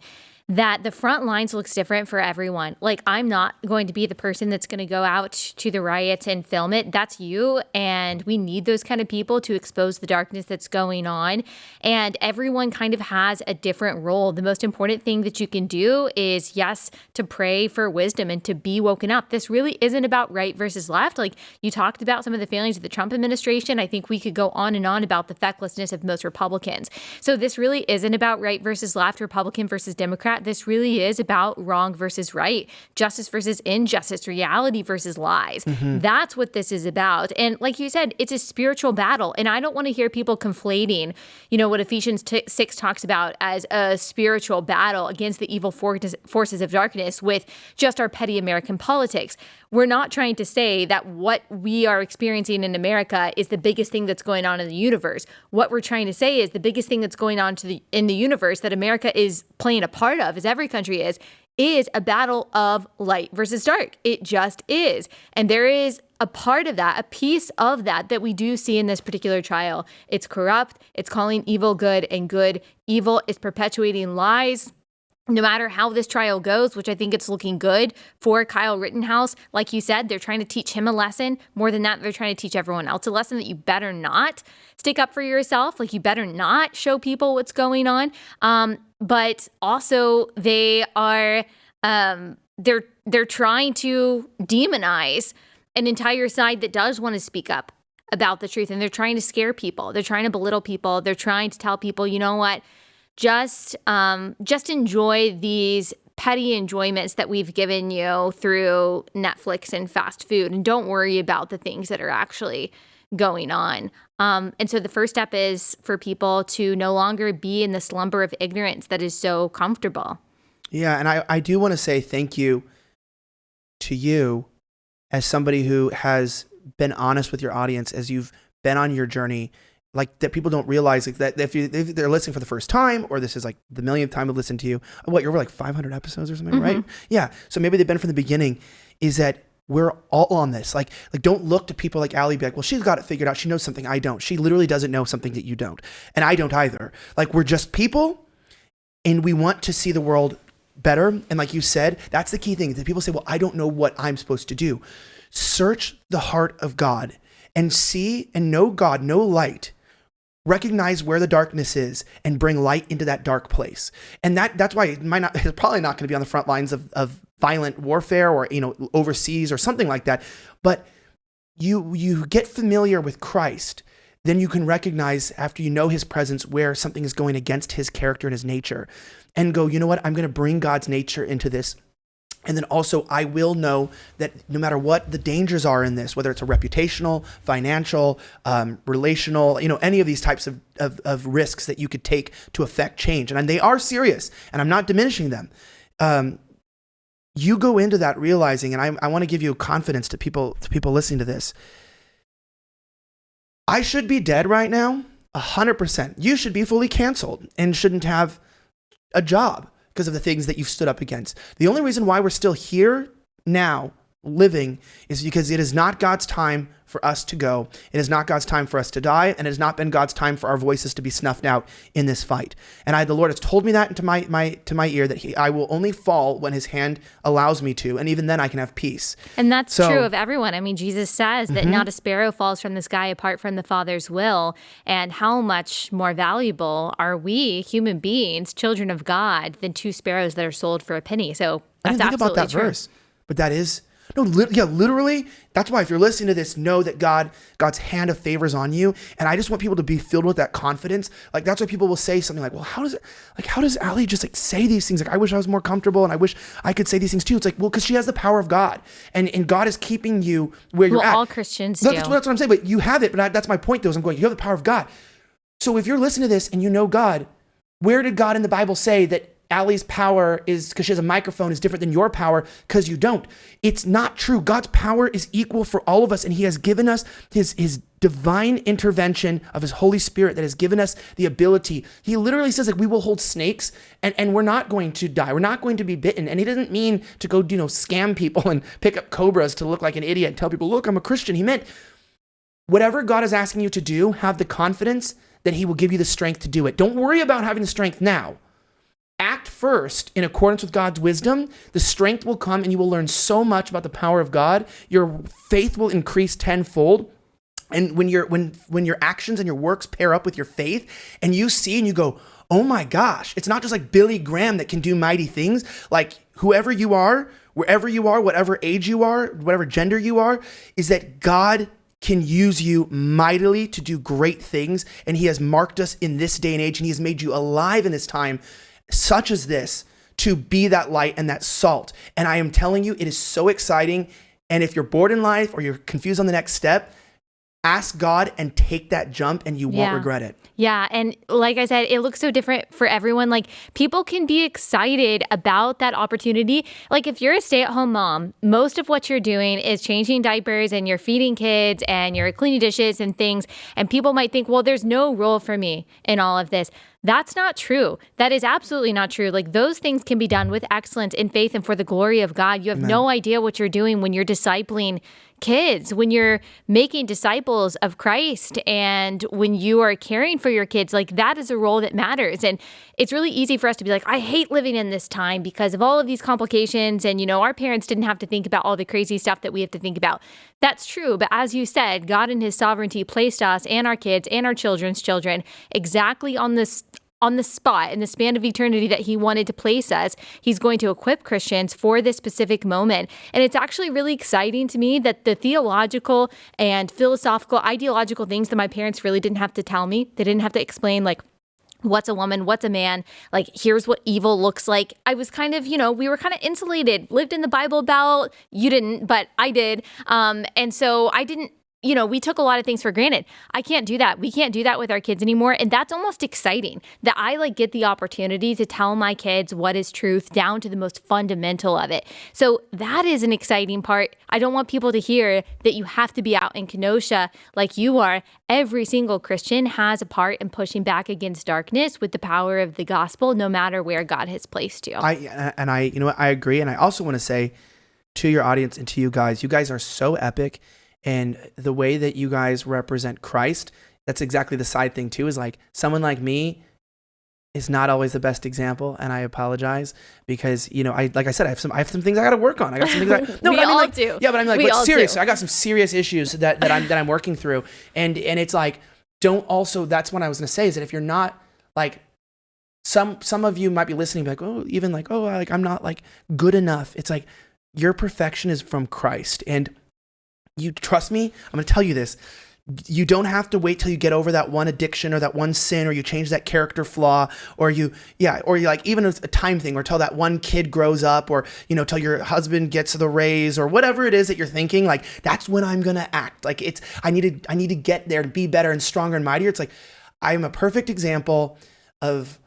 Speaker 1: that the front lines looks different for everyone. Like, I'm not going to be the person that's going to go out to the riots and film it. That's you. And we need those kind of people to expose the darkness that's going on. And everyone kind of has a different role. The most important thing that you can do is, yes, to pray for wisdom and to be woken up. This really isn't about right versus left. Like, you talked about some of the failings of the Trump administration. I think we could go on and on about the fecklessness of most Republicans. So this really isn't about right versus left, Republican versus Democrat. This really is about wrong versus right, justice versus injustice, reality versus lies. Mm-hmm. That's what this is about. And like you said, it's a spiritual battle. And I don't want to hear people conflating, what Ephesians 6 talks about as a spiritual battle against the evil forces of darkness with just our petty American politics. We're not trying to say that what we are experiencing in America is the biggest thing that's going on in the universe. What we're trying to say is the biggest thing that's going on in the universe that America is playing a part of, as every country is a battle of light versus dark. It just is. And there is a part of that, a piece of that we do see in this particular trial. It's corrupt. It's calling evil good and good evil. It's perpetuating lies. No matter how this trial goes, which I think it's looking good for Kyle Rittenhouse, like you said, they're trying to teach him a lesson. More than that, they're trying to teach everyone else a lesson that you better not stick up for yourself. Like, you better not show people what's going on. But also they are, they're trying to demonize an entire side that does want to speak up about the truth. And they're trying to scare people. They're trying to belittle people. They're trying to tell people, you know what? Just enjoy these petty enjoyments that we've given you through Netflix and fast food, and don't worry about the things that are actually going on. And so the first step is for people to no longer be in the slumber of ignorance that is so comfortable.
Speaker 2: Yeah, and I do want to say thank you to you as somebody who has been honest with your audience as you've been on your journey. Like, that people don't realize, like, that if they're listening for the first time, or this is like the millionth time to listen to you, you're over like 500 episodes or something, right? Yeah. So maybe they've been from the beginning. Is that we're all on this. Like don't look to people like Allie, be like, well, she's got it figured out. She knows something I don't. She literally doesn't know something that you don't. And I don't either. Like, we're just people, and we want to see the world better. And like you said, that's the key thing, that people say, well, I don't know what I'm supposed to do. Search the heart of God and see and know God, know light. Recognize where the darkness is and bring light into that dark place. And that's why it's probably not going to be on the front lines of violent warfare, or, overseas or something like that. But you get familiar with Christ, then you can recognize, after you know his presence, where something is going against his character and his nature, and go, you know what? I'm going to bring God's nature into this. And then also, I will know that no matter what the dangers are in this, whether it's a reputational, financial, relational, any of these types of risks that you could take to affect change, and they are serious, and I'm not diminishing them. You go into that realizing, and I want to give you confidence to people listening to this. I should be dead right now, 100%. You should be fully canceled and shouldn't have a job because of the things that you've stood up against. The only reason why we're still here now, living, is because it is not God's time for us to go. It is not God's time for us to die, and it has not been God's time for our voices to be snuffed out in this fight. And the Lord has told me that into my ear, that I will only fall when his hand allows me to, and even then I can have peace.
Speaker 1: And that's true of everyone. I mean, Jesus says that not a sparrow falls from the sky apart from the Father's will. And how much more valuable are we, human beings, children of God, than two sparrows that are sold for a penny? So that's
Speaker 2: I didn't think about that
Speaker 1: true.
Speaker 2: Verse, but that is. No, literally, that's why if you're listening to this, know that God's hand of favor is on you. And I just want people to be filled with that confidence. Like, that's why people will say something like, well, how does Allie just say these things? Like, I wish I was more comfortable, and I wish I could say these things too. It's like, well, because she has the power of God, and God is keeping you where you're at.
Speaker 1: All Christians do.
Speaker 2: That's what I'm saying, but you have it. But that's my point, though, is I'm going, you have the power of God. So if you're listening to this and you know God, where did God in the Bible say that Allie's power is, because she has a microphone, is different than your power because you don't? It's not true. God's power is equal for all of us, and he has given us his divine intervention of his Holy Spirit that has given us the ability. He literally says, like, we will hold snakes and we're not going to die. We're not going to be bitten. And he doesn't mean to go, scam people and pick up cobras to look like an idiot and tell people, look, I'm a Christian. He meant whatever God is asking you to do, have the confidence that he will give you the strength to do it. Don't worry about having the strength now. Act first in accordance with God's wisdom. The strength will come, and you will learn so much about the power of God. Your faith will increase tenfold. And when your actions and your works pair up with your faith, and you see and you go, oh my gosh, it's not just like Billy Graham that can do mighty things. Like, whoever you are, wherever you are, whatever age you are, whatever gender you are, is that God can use you mightily to do great things. And he has marked us in this day and age, and he has made you alive in this time, such as this, to be that light and that salt. And I am telling you, it is so exciting. And if you're bored in life or you're confused on the next step, ask God and take that jump, and you won't regret it.
Speaker 1: Yeah. And like I said, it looks so different for everyone. Like, people can be excited about that opportunity. Like, if you're a stay-at-home mom, most of what you're doing is changing diapers, and you're feeding kids, and you're cleaning dishes and things. And people might think, well, there's no role for me in all of this. That's not true. That is absolutely not true. Like, those things can be done with excellence, in faith, and for the glory of God. You have no idea what you're doing when you're discipling kids, when you're making disciples of Christ, and when you are caring for your kids. Like, that is a role that matters. And it's really easy for us to be like, I hate living in this time because of all of these complications. And, our parents didn't have to think about all the crazy stuff that we have to think about. That's true. But as you said, God in his sovereignty placed us and our kids and our children's children exactly on the spot, in the span of eternity that he wanted to place us. He's going to equip Christians for this specific moment. And it's actually really exciting to me that the theological and philosophical, ideological things that my parents really didn't have to tell me, they didn't have to explain, like, what's a woman, what's a man, like here's what evil looks like. I was kind of, we were kind of insulated, lived in the Bible Belt. You didn't, but I did. And so I didn't, we took a lot of things for granted. I can't do that. We can't do that with our kids anymore. And that's almost exciting that I get the opportunity to tell my kids what is truth down to the most fundamental of it. So that is an exciting part. I don't want people to hear that you have to be out in Kenosha like you are. Every single Christian has a part in pushing back against darkness with the power of the gospel, no matter where God has placed you.
Speaker 2: I agree. And I also want to say to your audience and to you guys are so epic. And the way that you guys represent Christ, that's exactly the side thing too, is someone like me is not always the best example. And I apologize because, I have some things I got to work on. I got some things
Speaker 1: we all do.
Speaker 2: Yeah, but I'm but seriously, I got some serious issues that I'm working through. And it's that's what I was going to say is that if you're not some of you might be listening, I'm not good enough. It's your perfection is from Christ. And you trust me, I'm going to tell you this. You don't have to wait till you get over that one addiction or that one sin, or you change that character flaw, or you even a time thing, or till that one kid grows up, or, till your husband gets the raise, or whatever it is that you're thinking, that's when I'm going to act. I need to get there to be better and stronger and mightier. It's I'm a perfect example of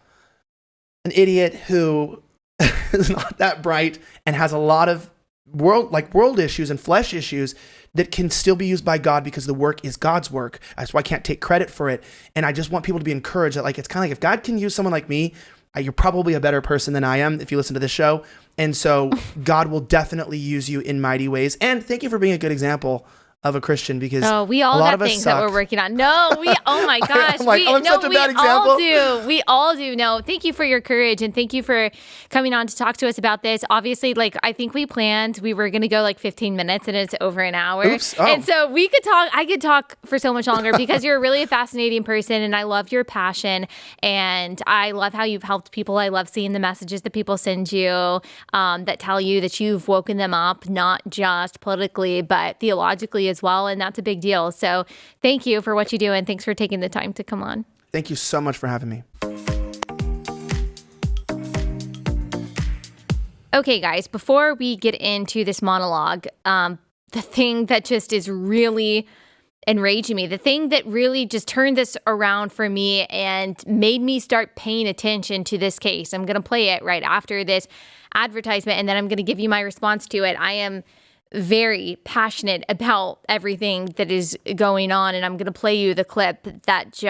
Speaker 2: an idiot who is not that bright and has a lot of world issues and flesh issues that can still be used by God because the work is God's work. That's why I can't take credit for it. And I just want people to be encouraged that it's kind of if God can use someone like me, you're probably a better person than I am if you listen to this show. And so God will definitely use you in mighty ways. And thank you for being a good example of a Christian, because
Speaker 1: we all got things that we're working on. No, oh my gosh.
Speaker 2: I'm such a bad example.
Speaker 1: We all do. No, thank you for your courage, and thank you for coming on to talk to us about this. Obviously, I think we planned we were going to go 15 minutes and it's over an hour.
Speaker 2: Oops. Oh.
Speaker 1: And so I could talk for so much longer because you're really a fascinating person, and I love your passion, and I love how you've helped people. I love seeing the messages that people send you that tell you that you've woken them up, not just politically, but theologically as well, and that's a big deal. So thank you for what you do, and thanks for taking the time to come on.
Speaker 2: Thank you so much for having me.
Speaker 1: Okay, guys, before we get into this monologue, the thing that just is really enraging me, the thing that really just turned this around for me and made me start paying attention to this case, I'm going to play it right after this advertisement, and then I'm going to give you my response to it. I am very passionate about everything that is going on, and I'm going to play you the clip that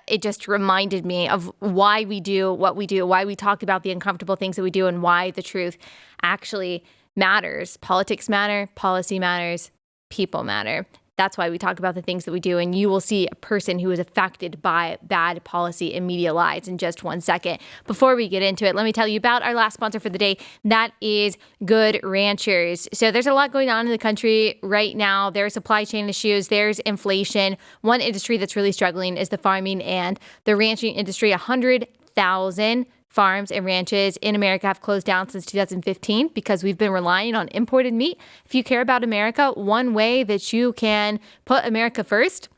Speaker 1: it just reminded me of why we do what we do, why we talk about the uncomfortable things that we do, and why the truth actually matters. Politics matter, policy matters, people matter. That's why we talk about the things that we do, and you will see a person who is affected by bad policy and media lies in just 1 second. Before we get into it, let me tell you about our last sponsor for the day. That is Good Ranchers. So there's a lot going on in the country right now. There are supply chain issues. There's inflation. One industry that's really struggling is the farming and the ranching industry. 100,000 farms and ranches in America have closed down since 2015 because we've been relying on imported meat. If you care about America, one way that you can put America first,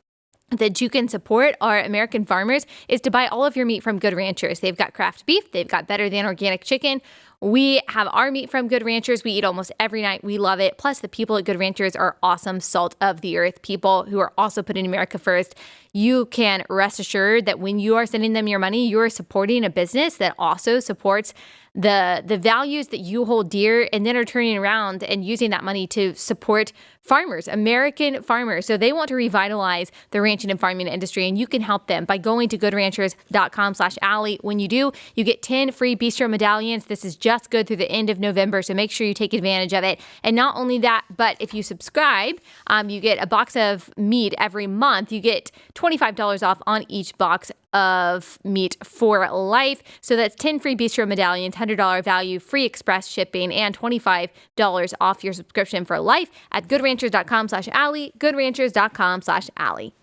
Speaker 1: that you can support our American farmers, is to buy all of your meat from Good Ranchers. They've got craft beef. They've got better than organic chicken. We have our meat from Good Ranchers. We eat almost every night. We love it. Plus, the people at Good Ranchers are awesome, salt of the earth people who are also putting America first. You can rest assured that when you are sending them your money, you are supporting a business that also supports the values that you hold dear, and then are turning around and using that money to support farmers, American farmers. So they want to revitalize the ranching and farming industry, and you can help them by going to goodranchers.com/Allie. When you do, you get 10 free bistro medallions. This is just good through the end of November, so make sure you take advantage of it. And not only that, but if you subscribe, you get a box of meat every month. You get $25 off on each box of meat for life. So that's 10 free bistro medallions, $100 value, free express shipping, and $25 off your subscription for life at goodranchers.com/Allie, goodranchers.com/Allie.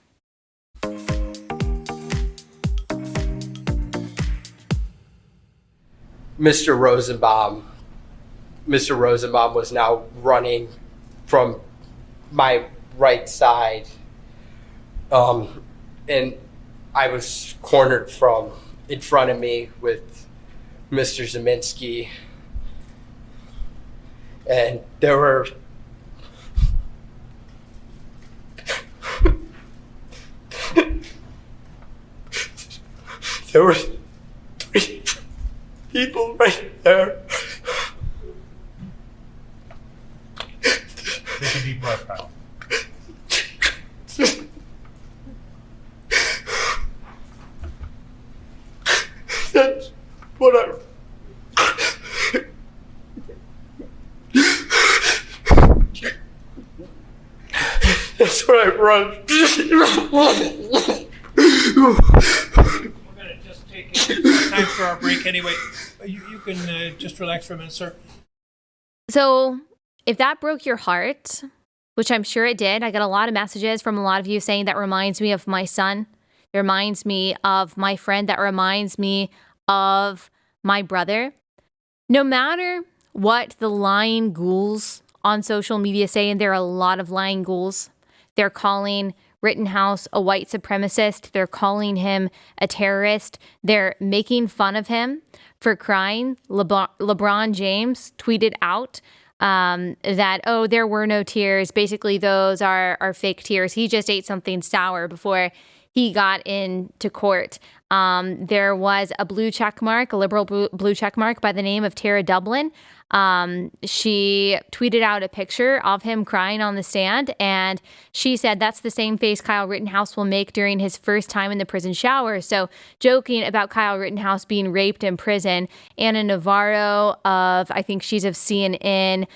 Speaker 11: Mr. Rosenbaum was now running from my right side. And I was cornered from in front of me with Mr. Zeminski, and there were three people right there.
Speaker 8: Take a deep breath, Kyle.
Speaker 11: That's what I. That's what I run.
Speaker 12: We're gonna just take time for our break anyway. You can just relax for a minute, sir.
Speaker 1: So if that broke your heart, which I'm sure it did, I got a lot of messages from a lot of you saying that reminds me of my son. It reminds me of my friend. That reminds me of my brother. No matter what the lying ghouls on social media say, and there are a lot of lying ghouls, they're calling Rittenhouse a white supremacist. They're calling him a terrorist. They're making fun of him for crying. LeBron James tweeted out that, oh, there were no tears. Basically, those are fake tears. He just ate something sour before he got into court. There was a blue check mark, a liberal blue check mark by the name of Tara Dublin. She tweeted out a picture of him crying on the stand, and she said that's the same face Kyle Rittenhouse will make during his first time in the prison shower. So joking about Kyle Rittenhouse being raped in prison. Anna Navarro I think she's of CNN,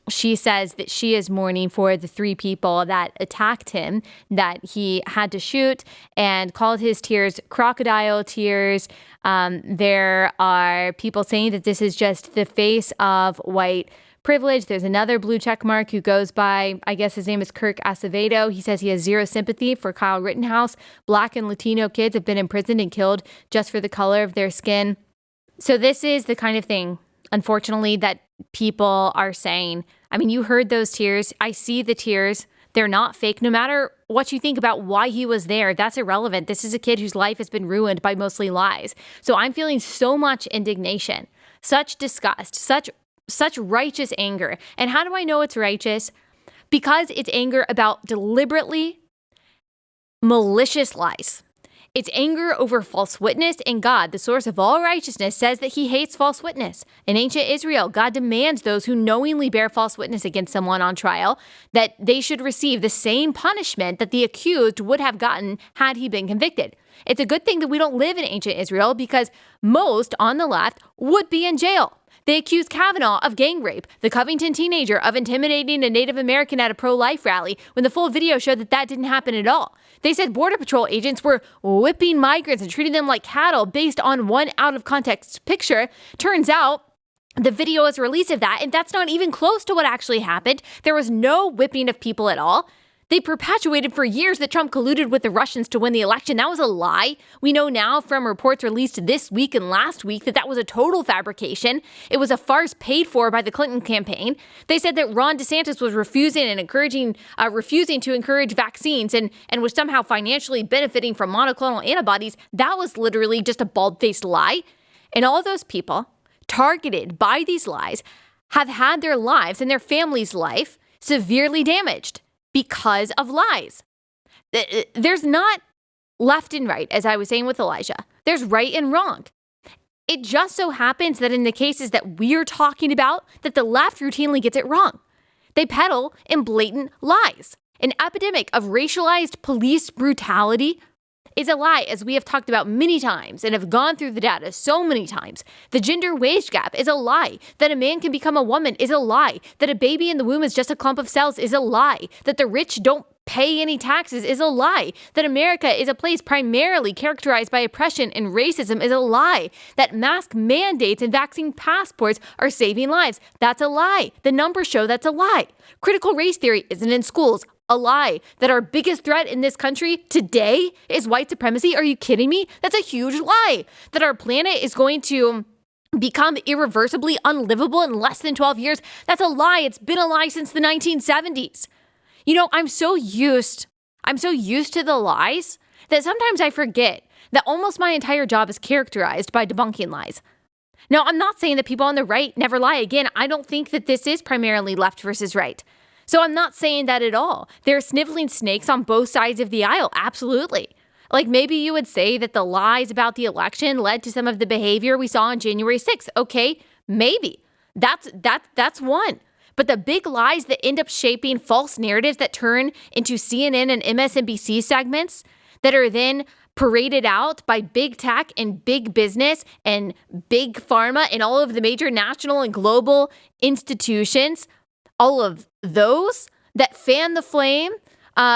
Speaker 1: she says that she is mourning for the 3 people that attacked him, that he had to shoot, and called his tears crocodile tears. There are people saying that this is just the face of white privilege. There's another blue check mark who goes by, I guess his name is Kirk Acevedo. He says he has zero sympathy for Kyle Rittenhouse. Black and Latino kids have been imprisoned and killed just for the color of their skin. So this is the kind of thing, unfortunately, that people are saying. I mean, you heard those tears. I see the tears. They're not fake. No matter what you think about why he was there, that's irrelevant. This is a kid whose life has been ruined by mostly lies. So I'm feeling so much indignation, such disgust, such righteous anger. And how do I know it's righteous? Because it's anger about deliberately malicious lies. It's anger over false witness, and God, the source of all righteousness, says that he hates false witness. In ancient Israel, God demands those who knowingly bear false witness against someone on trial that they should receive the same punishment that the accused would have gotten had he been convicted. It's a good thing that we don't live in ancient Israel, because most on the left would be in jail. They accused Kavanaugh of gang rape, the Covington teenager of intimidating a Native American at a pro-life rally, when the full video showed that that didn't happen at all. They said Border Patrol agents were whipping migrants and treating them like cattle based on one out-of-context picture. Turns out the video was released of that, and that's not even close to what actually happened. There was no whipping of people at all. They perpetuated for years that Trump colluded with the Russians to win the election. That was a lie. We know now from reports released this week and last week that that was a total fabrication. It was a farce paid for by the Clinton campaign. They said that Ron DeSantis was refusing to encourage vaccines and was somehow financially benefiting from monoclonal antibodies. That was literally just a bald-faced lie. And all of those people targeted by these lies have had their lives and their family's life severely damaged because of lies. There's not left and right, as I was saying with Elijah. There's right and wrong. It just so happens that in the cases that we're talking about, that the left routinely gets it wrong. They peddle in blatant lies. An epidemic of racialized police brutality is a lie, as we have talked about many times and have gone through the data so many times. The gender wage gap is a lie. That a man can become a woman is a lie. That a baby in the womb is just a clump of cells is a lie. That the rich don't pay any taxes is a lie. That America is a place primarily characterized by oppression and racism is a lie. That mask mandates and vaccine passports are saving lives. That's a lie. The numbers show that's a lie. Critical race theory isn't in schools. A lie. That our biggest threat in this country today is white supremacy. Are you kidding me? That's a huge lie. That our planet is going to become irreversibly unlivable in less than 12 years. That's a lie. It's been a lie since the 1970s. You know, I'm so used to the lies that sometimes I forget that almost my entire job is characterized by debunking lies. Now, I'm not saying that people on the right never lie. Again, I don't think that this is primarily left versus right. So I'm not saying that at all. There are sniveling snakes on both sides of the aisle. Absolutely. Like maybe you would say that the lies about the election led to some of the behavior we saw on January 6th. Okay, maybe. That's one. But the big lies that end up shaping false narratives that turn into CNN and MSNBC segments that are then paraded out by big tech and big business and big pharma and all of the major national and global institutions, all of those that fan the flame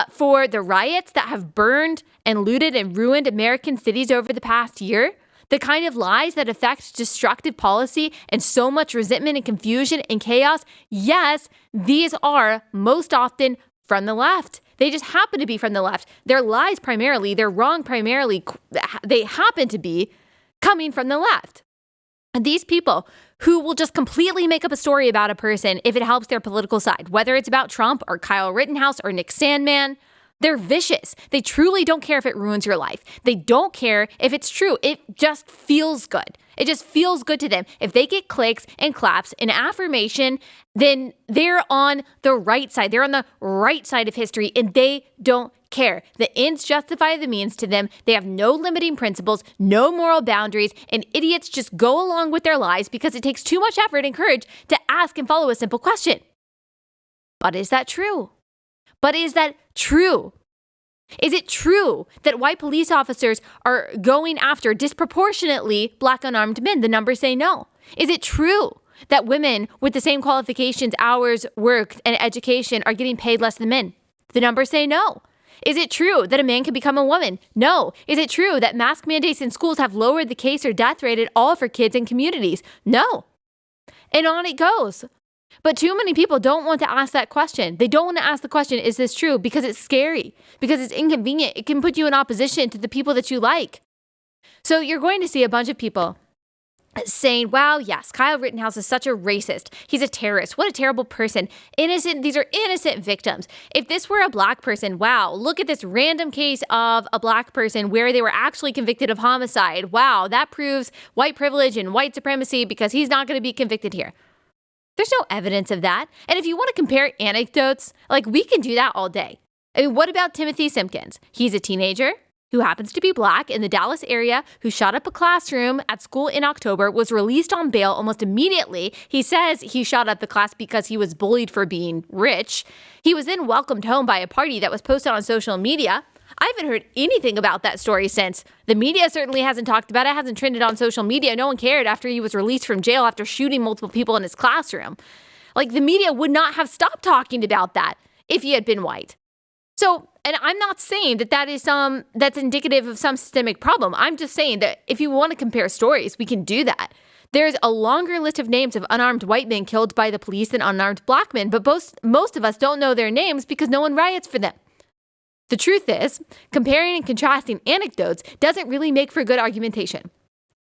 Speaker 1: for the riots that have burned and looted and ruined American cities over the past year, the kind of lies that affect destructive policy and so much resentment and confusion and chaos, yes, these are most often from the left. They just happen to be from the left. They're lies primarily, they're wrong primarily. They happen to be coming from the left. And these people who will just completely make up a story about a person if it helps their political side, whether it's about Trump or Kyle Rittenhouse or Nick Sandmann, they're vicious. They truly don't care if it ruins your life. They don't care if it's true. It just feels good. It just feels good to them. If they get clicks and claps and affirmation, then they're on the right side. They're on the right side of history and they don't care. The ends justify the means to them. They have no limiting principles, no moral boundaries, and idiots just go along with their lies because it takes too much effort and courage to ask and follow a simple question. But is that true? But is that true? Is it true that white police officers are going after disproportionately black unarmed men? The numbers say no. Is it true that women with the same qualifications, hours worked, and education are getting paid less than men? The numbers say no. Is it true that a man can become a woman? No. Is it true that mask mandates in schools have lowered the case or death rate at all for kids and communities? No. And on it goes. But too many people don't want to ask that question. They don't want to ask the question, is this true? Because it's scary, because it's inconvenient. It can put you in opposition to the people that you like. So you're going to see a bunch of people saying, wow, yes, Kyle Rittenhouse is such a racist. He's a terrorist. What a terrible person. Innocent. These are innocent victims. If this were a black person, wow, look at this random case of a black person where they were actually convicted of homicide. Wow, that proves white privilege and white supremacy because he's not going to be convicted here. There's no evidence of that. And if you want to compare anecdotes, like we can do that all day. I mean, what about Timothy Simpkins? He's a teenager who happens to be black in the Dallas area who shot up a classroom at school in October, was released on bail almost immediately. He says he shot up the class because he was bullied for being rich. He was then welcomed home by a party that was posted on social media. I haven't heard anything about that story since. The media certainly hasn't talked about it, hasn't trended on social media. No one cared after he was released from jail after shooting multiple people in his classroom. Like the media would not have stopped talking about that if he had been white. So, and I'm not saying that that is that's indicative of some systemic problem. I'm just saying that if you want to compare stories, we can do that. There's a longer list of names of unarmed white men killed by the police than unarmed black men, but most of us don't know their names because no one riots for them. The truth is, comparing and contrasting anecdotes doesn't really make for good argumentation.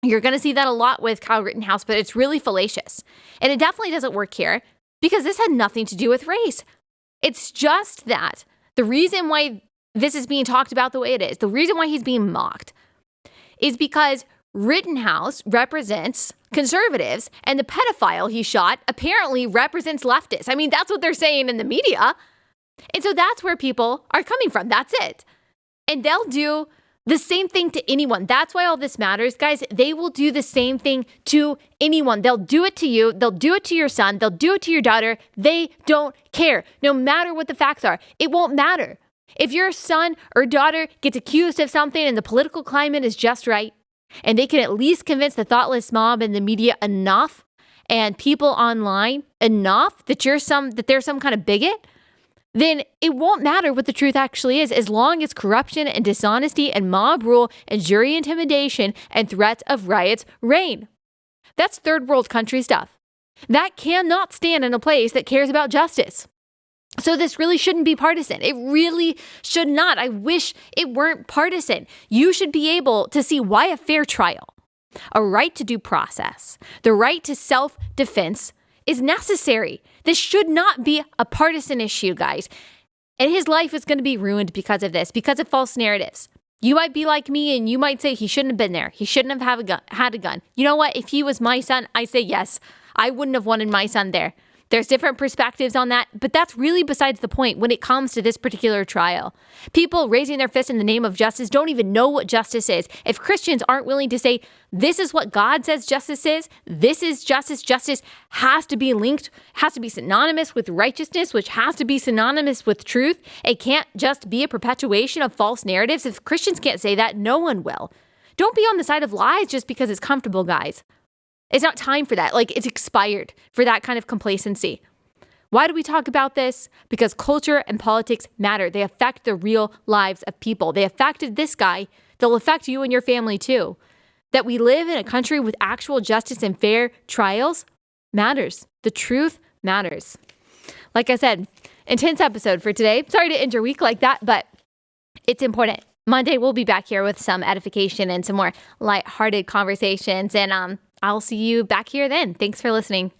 Speaker 1: You're going to see that a lot with Kyle Rittenhouse, but it's really fallacious. And it definitely doesn't work here because this had nothing to do with race. It's just that the reason why this is being talked about the way it is, the reason why he's being mocked, is because Rittenhouse represents conservatives and the pedophile he shot apparently represents leftists. I mean, that's what they're saying in the media. And so that's where people are coming from. That's it. And they'll do the same thing to anyone. That's why all this matters, guys. They will do the same thing to anyone. They'll do it to you. They'll do it to your son. They'll do it to your daughter. They don't care. No matter what the facts are, it won't matter. If your son or daughter gets accused of something and the political climate is just right, and they can at least convince the thoughtless mob and the media enough and people online enough that there's some kind of bigot, then it won't matter what the truth actually is as long as corruption and dishonesty and mob rule and jury intimidation and threats of riots reign. That's third world country stuff. That cannot stand in a place that cares about justice. So this really shouldn't be partisan. It really should not. I wish it weren't partisan. You should be able to see why a fair trial, a right to due process, the right to self-defense is necessary. This should not be a partisan issue, guys. And his life is going to be ruined because of this, because of false narratives. You might be like me and you might say he shouldn't have been there. He shouldn't have had a gun. You know what? If he was my son, I say yes. I wouldn't have wanted my son there. There's different perspectives on that, but that's really besides the point when it comes to this particular trial. People raising their fist in the name of justice don't even know what justice is. If Christians aren't willing to say, this is what God says justice is, this is justice, justice has to be linked, has to be synonymous with righteousness, which has to be synonymous with truth. It can't just be a perpetuation of false narratives. If Christians can't say that, no one will. Don't be on the side of lies just because it's comfortable, guys. It's not time for that. Like, it's expired for that kind of complacency. Why do we talk about this? Because culture and politics matter. They affect the real lives of people. They affected this guy. They'll affect you and your family too. That we live in a country with actual justice and fair trials matters. The truth matters. Like I said, intense episode for today. Sorry to end your week like that, but it's important. Monday, we'll be back here with some edification and some more lighthearted conversations. And I'll see you back here then. Thanks for listening.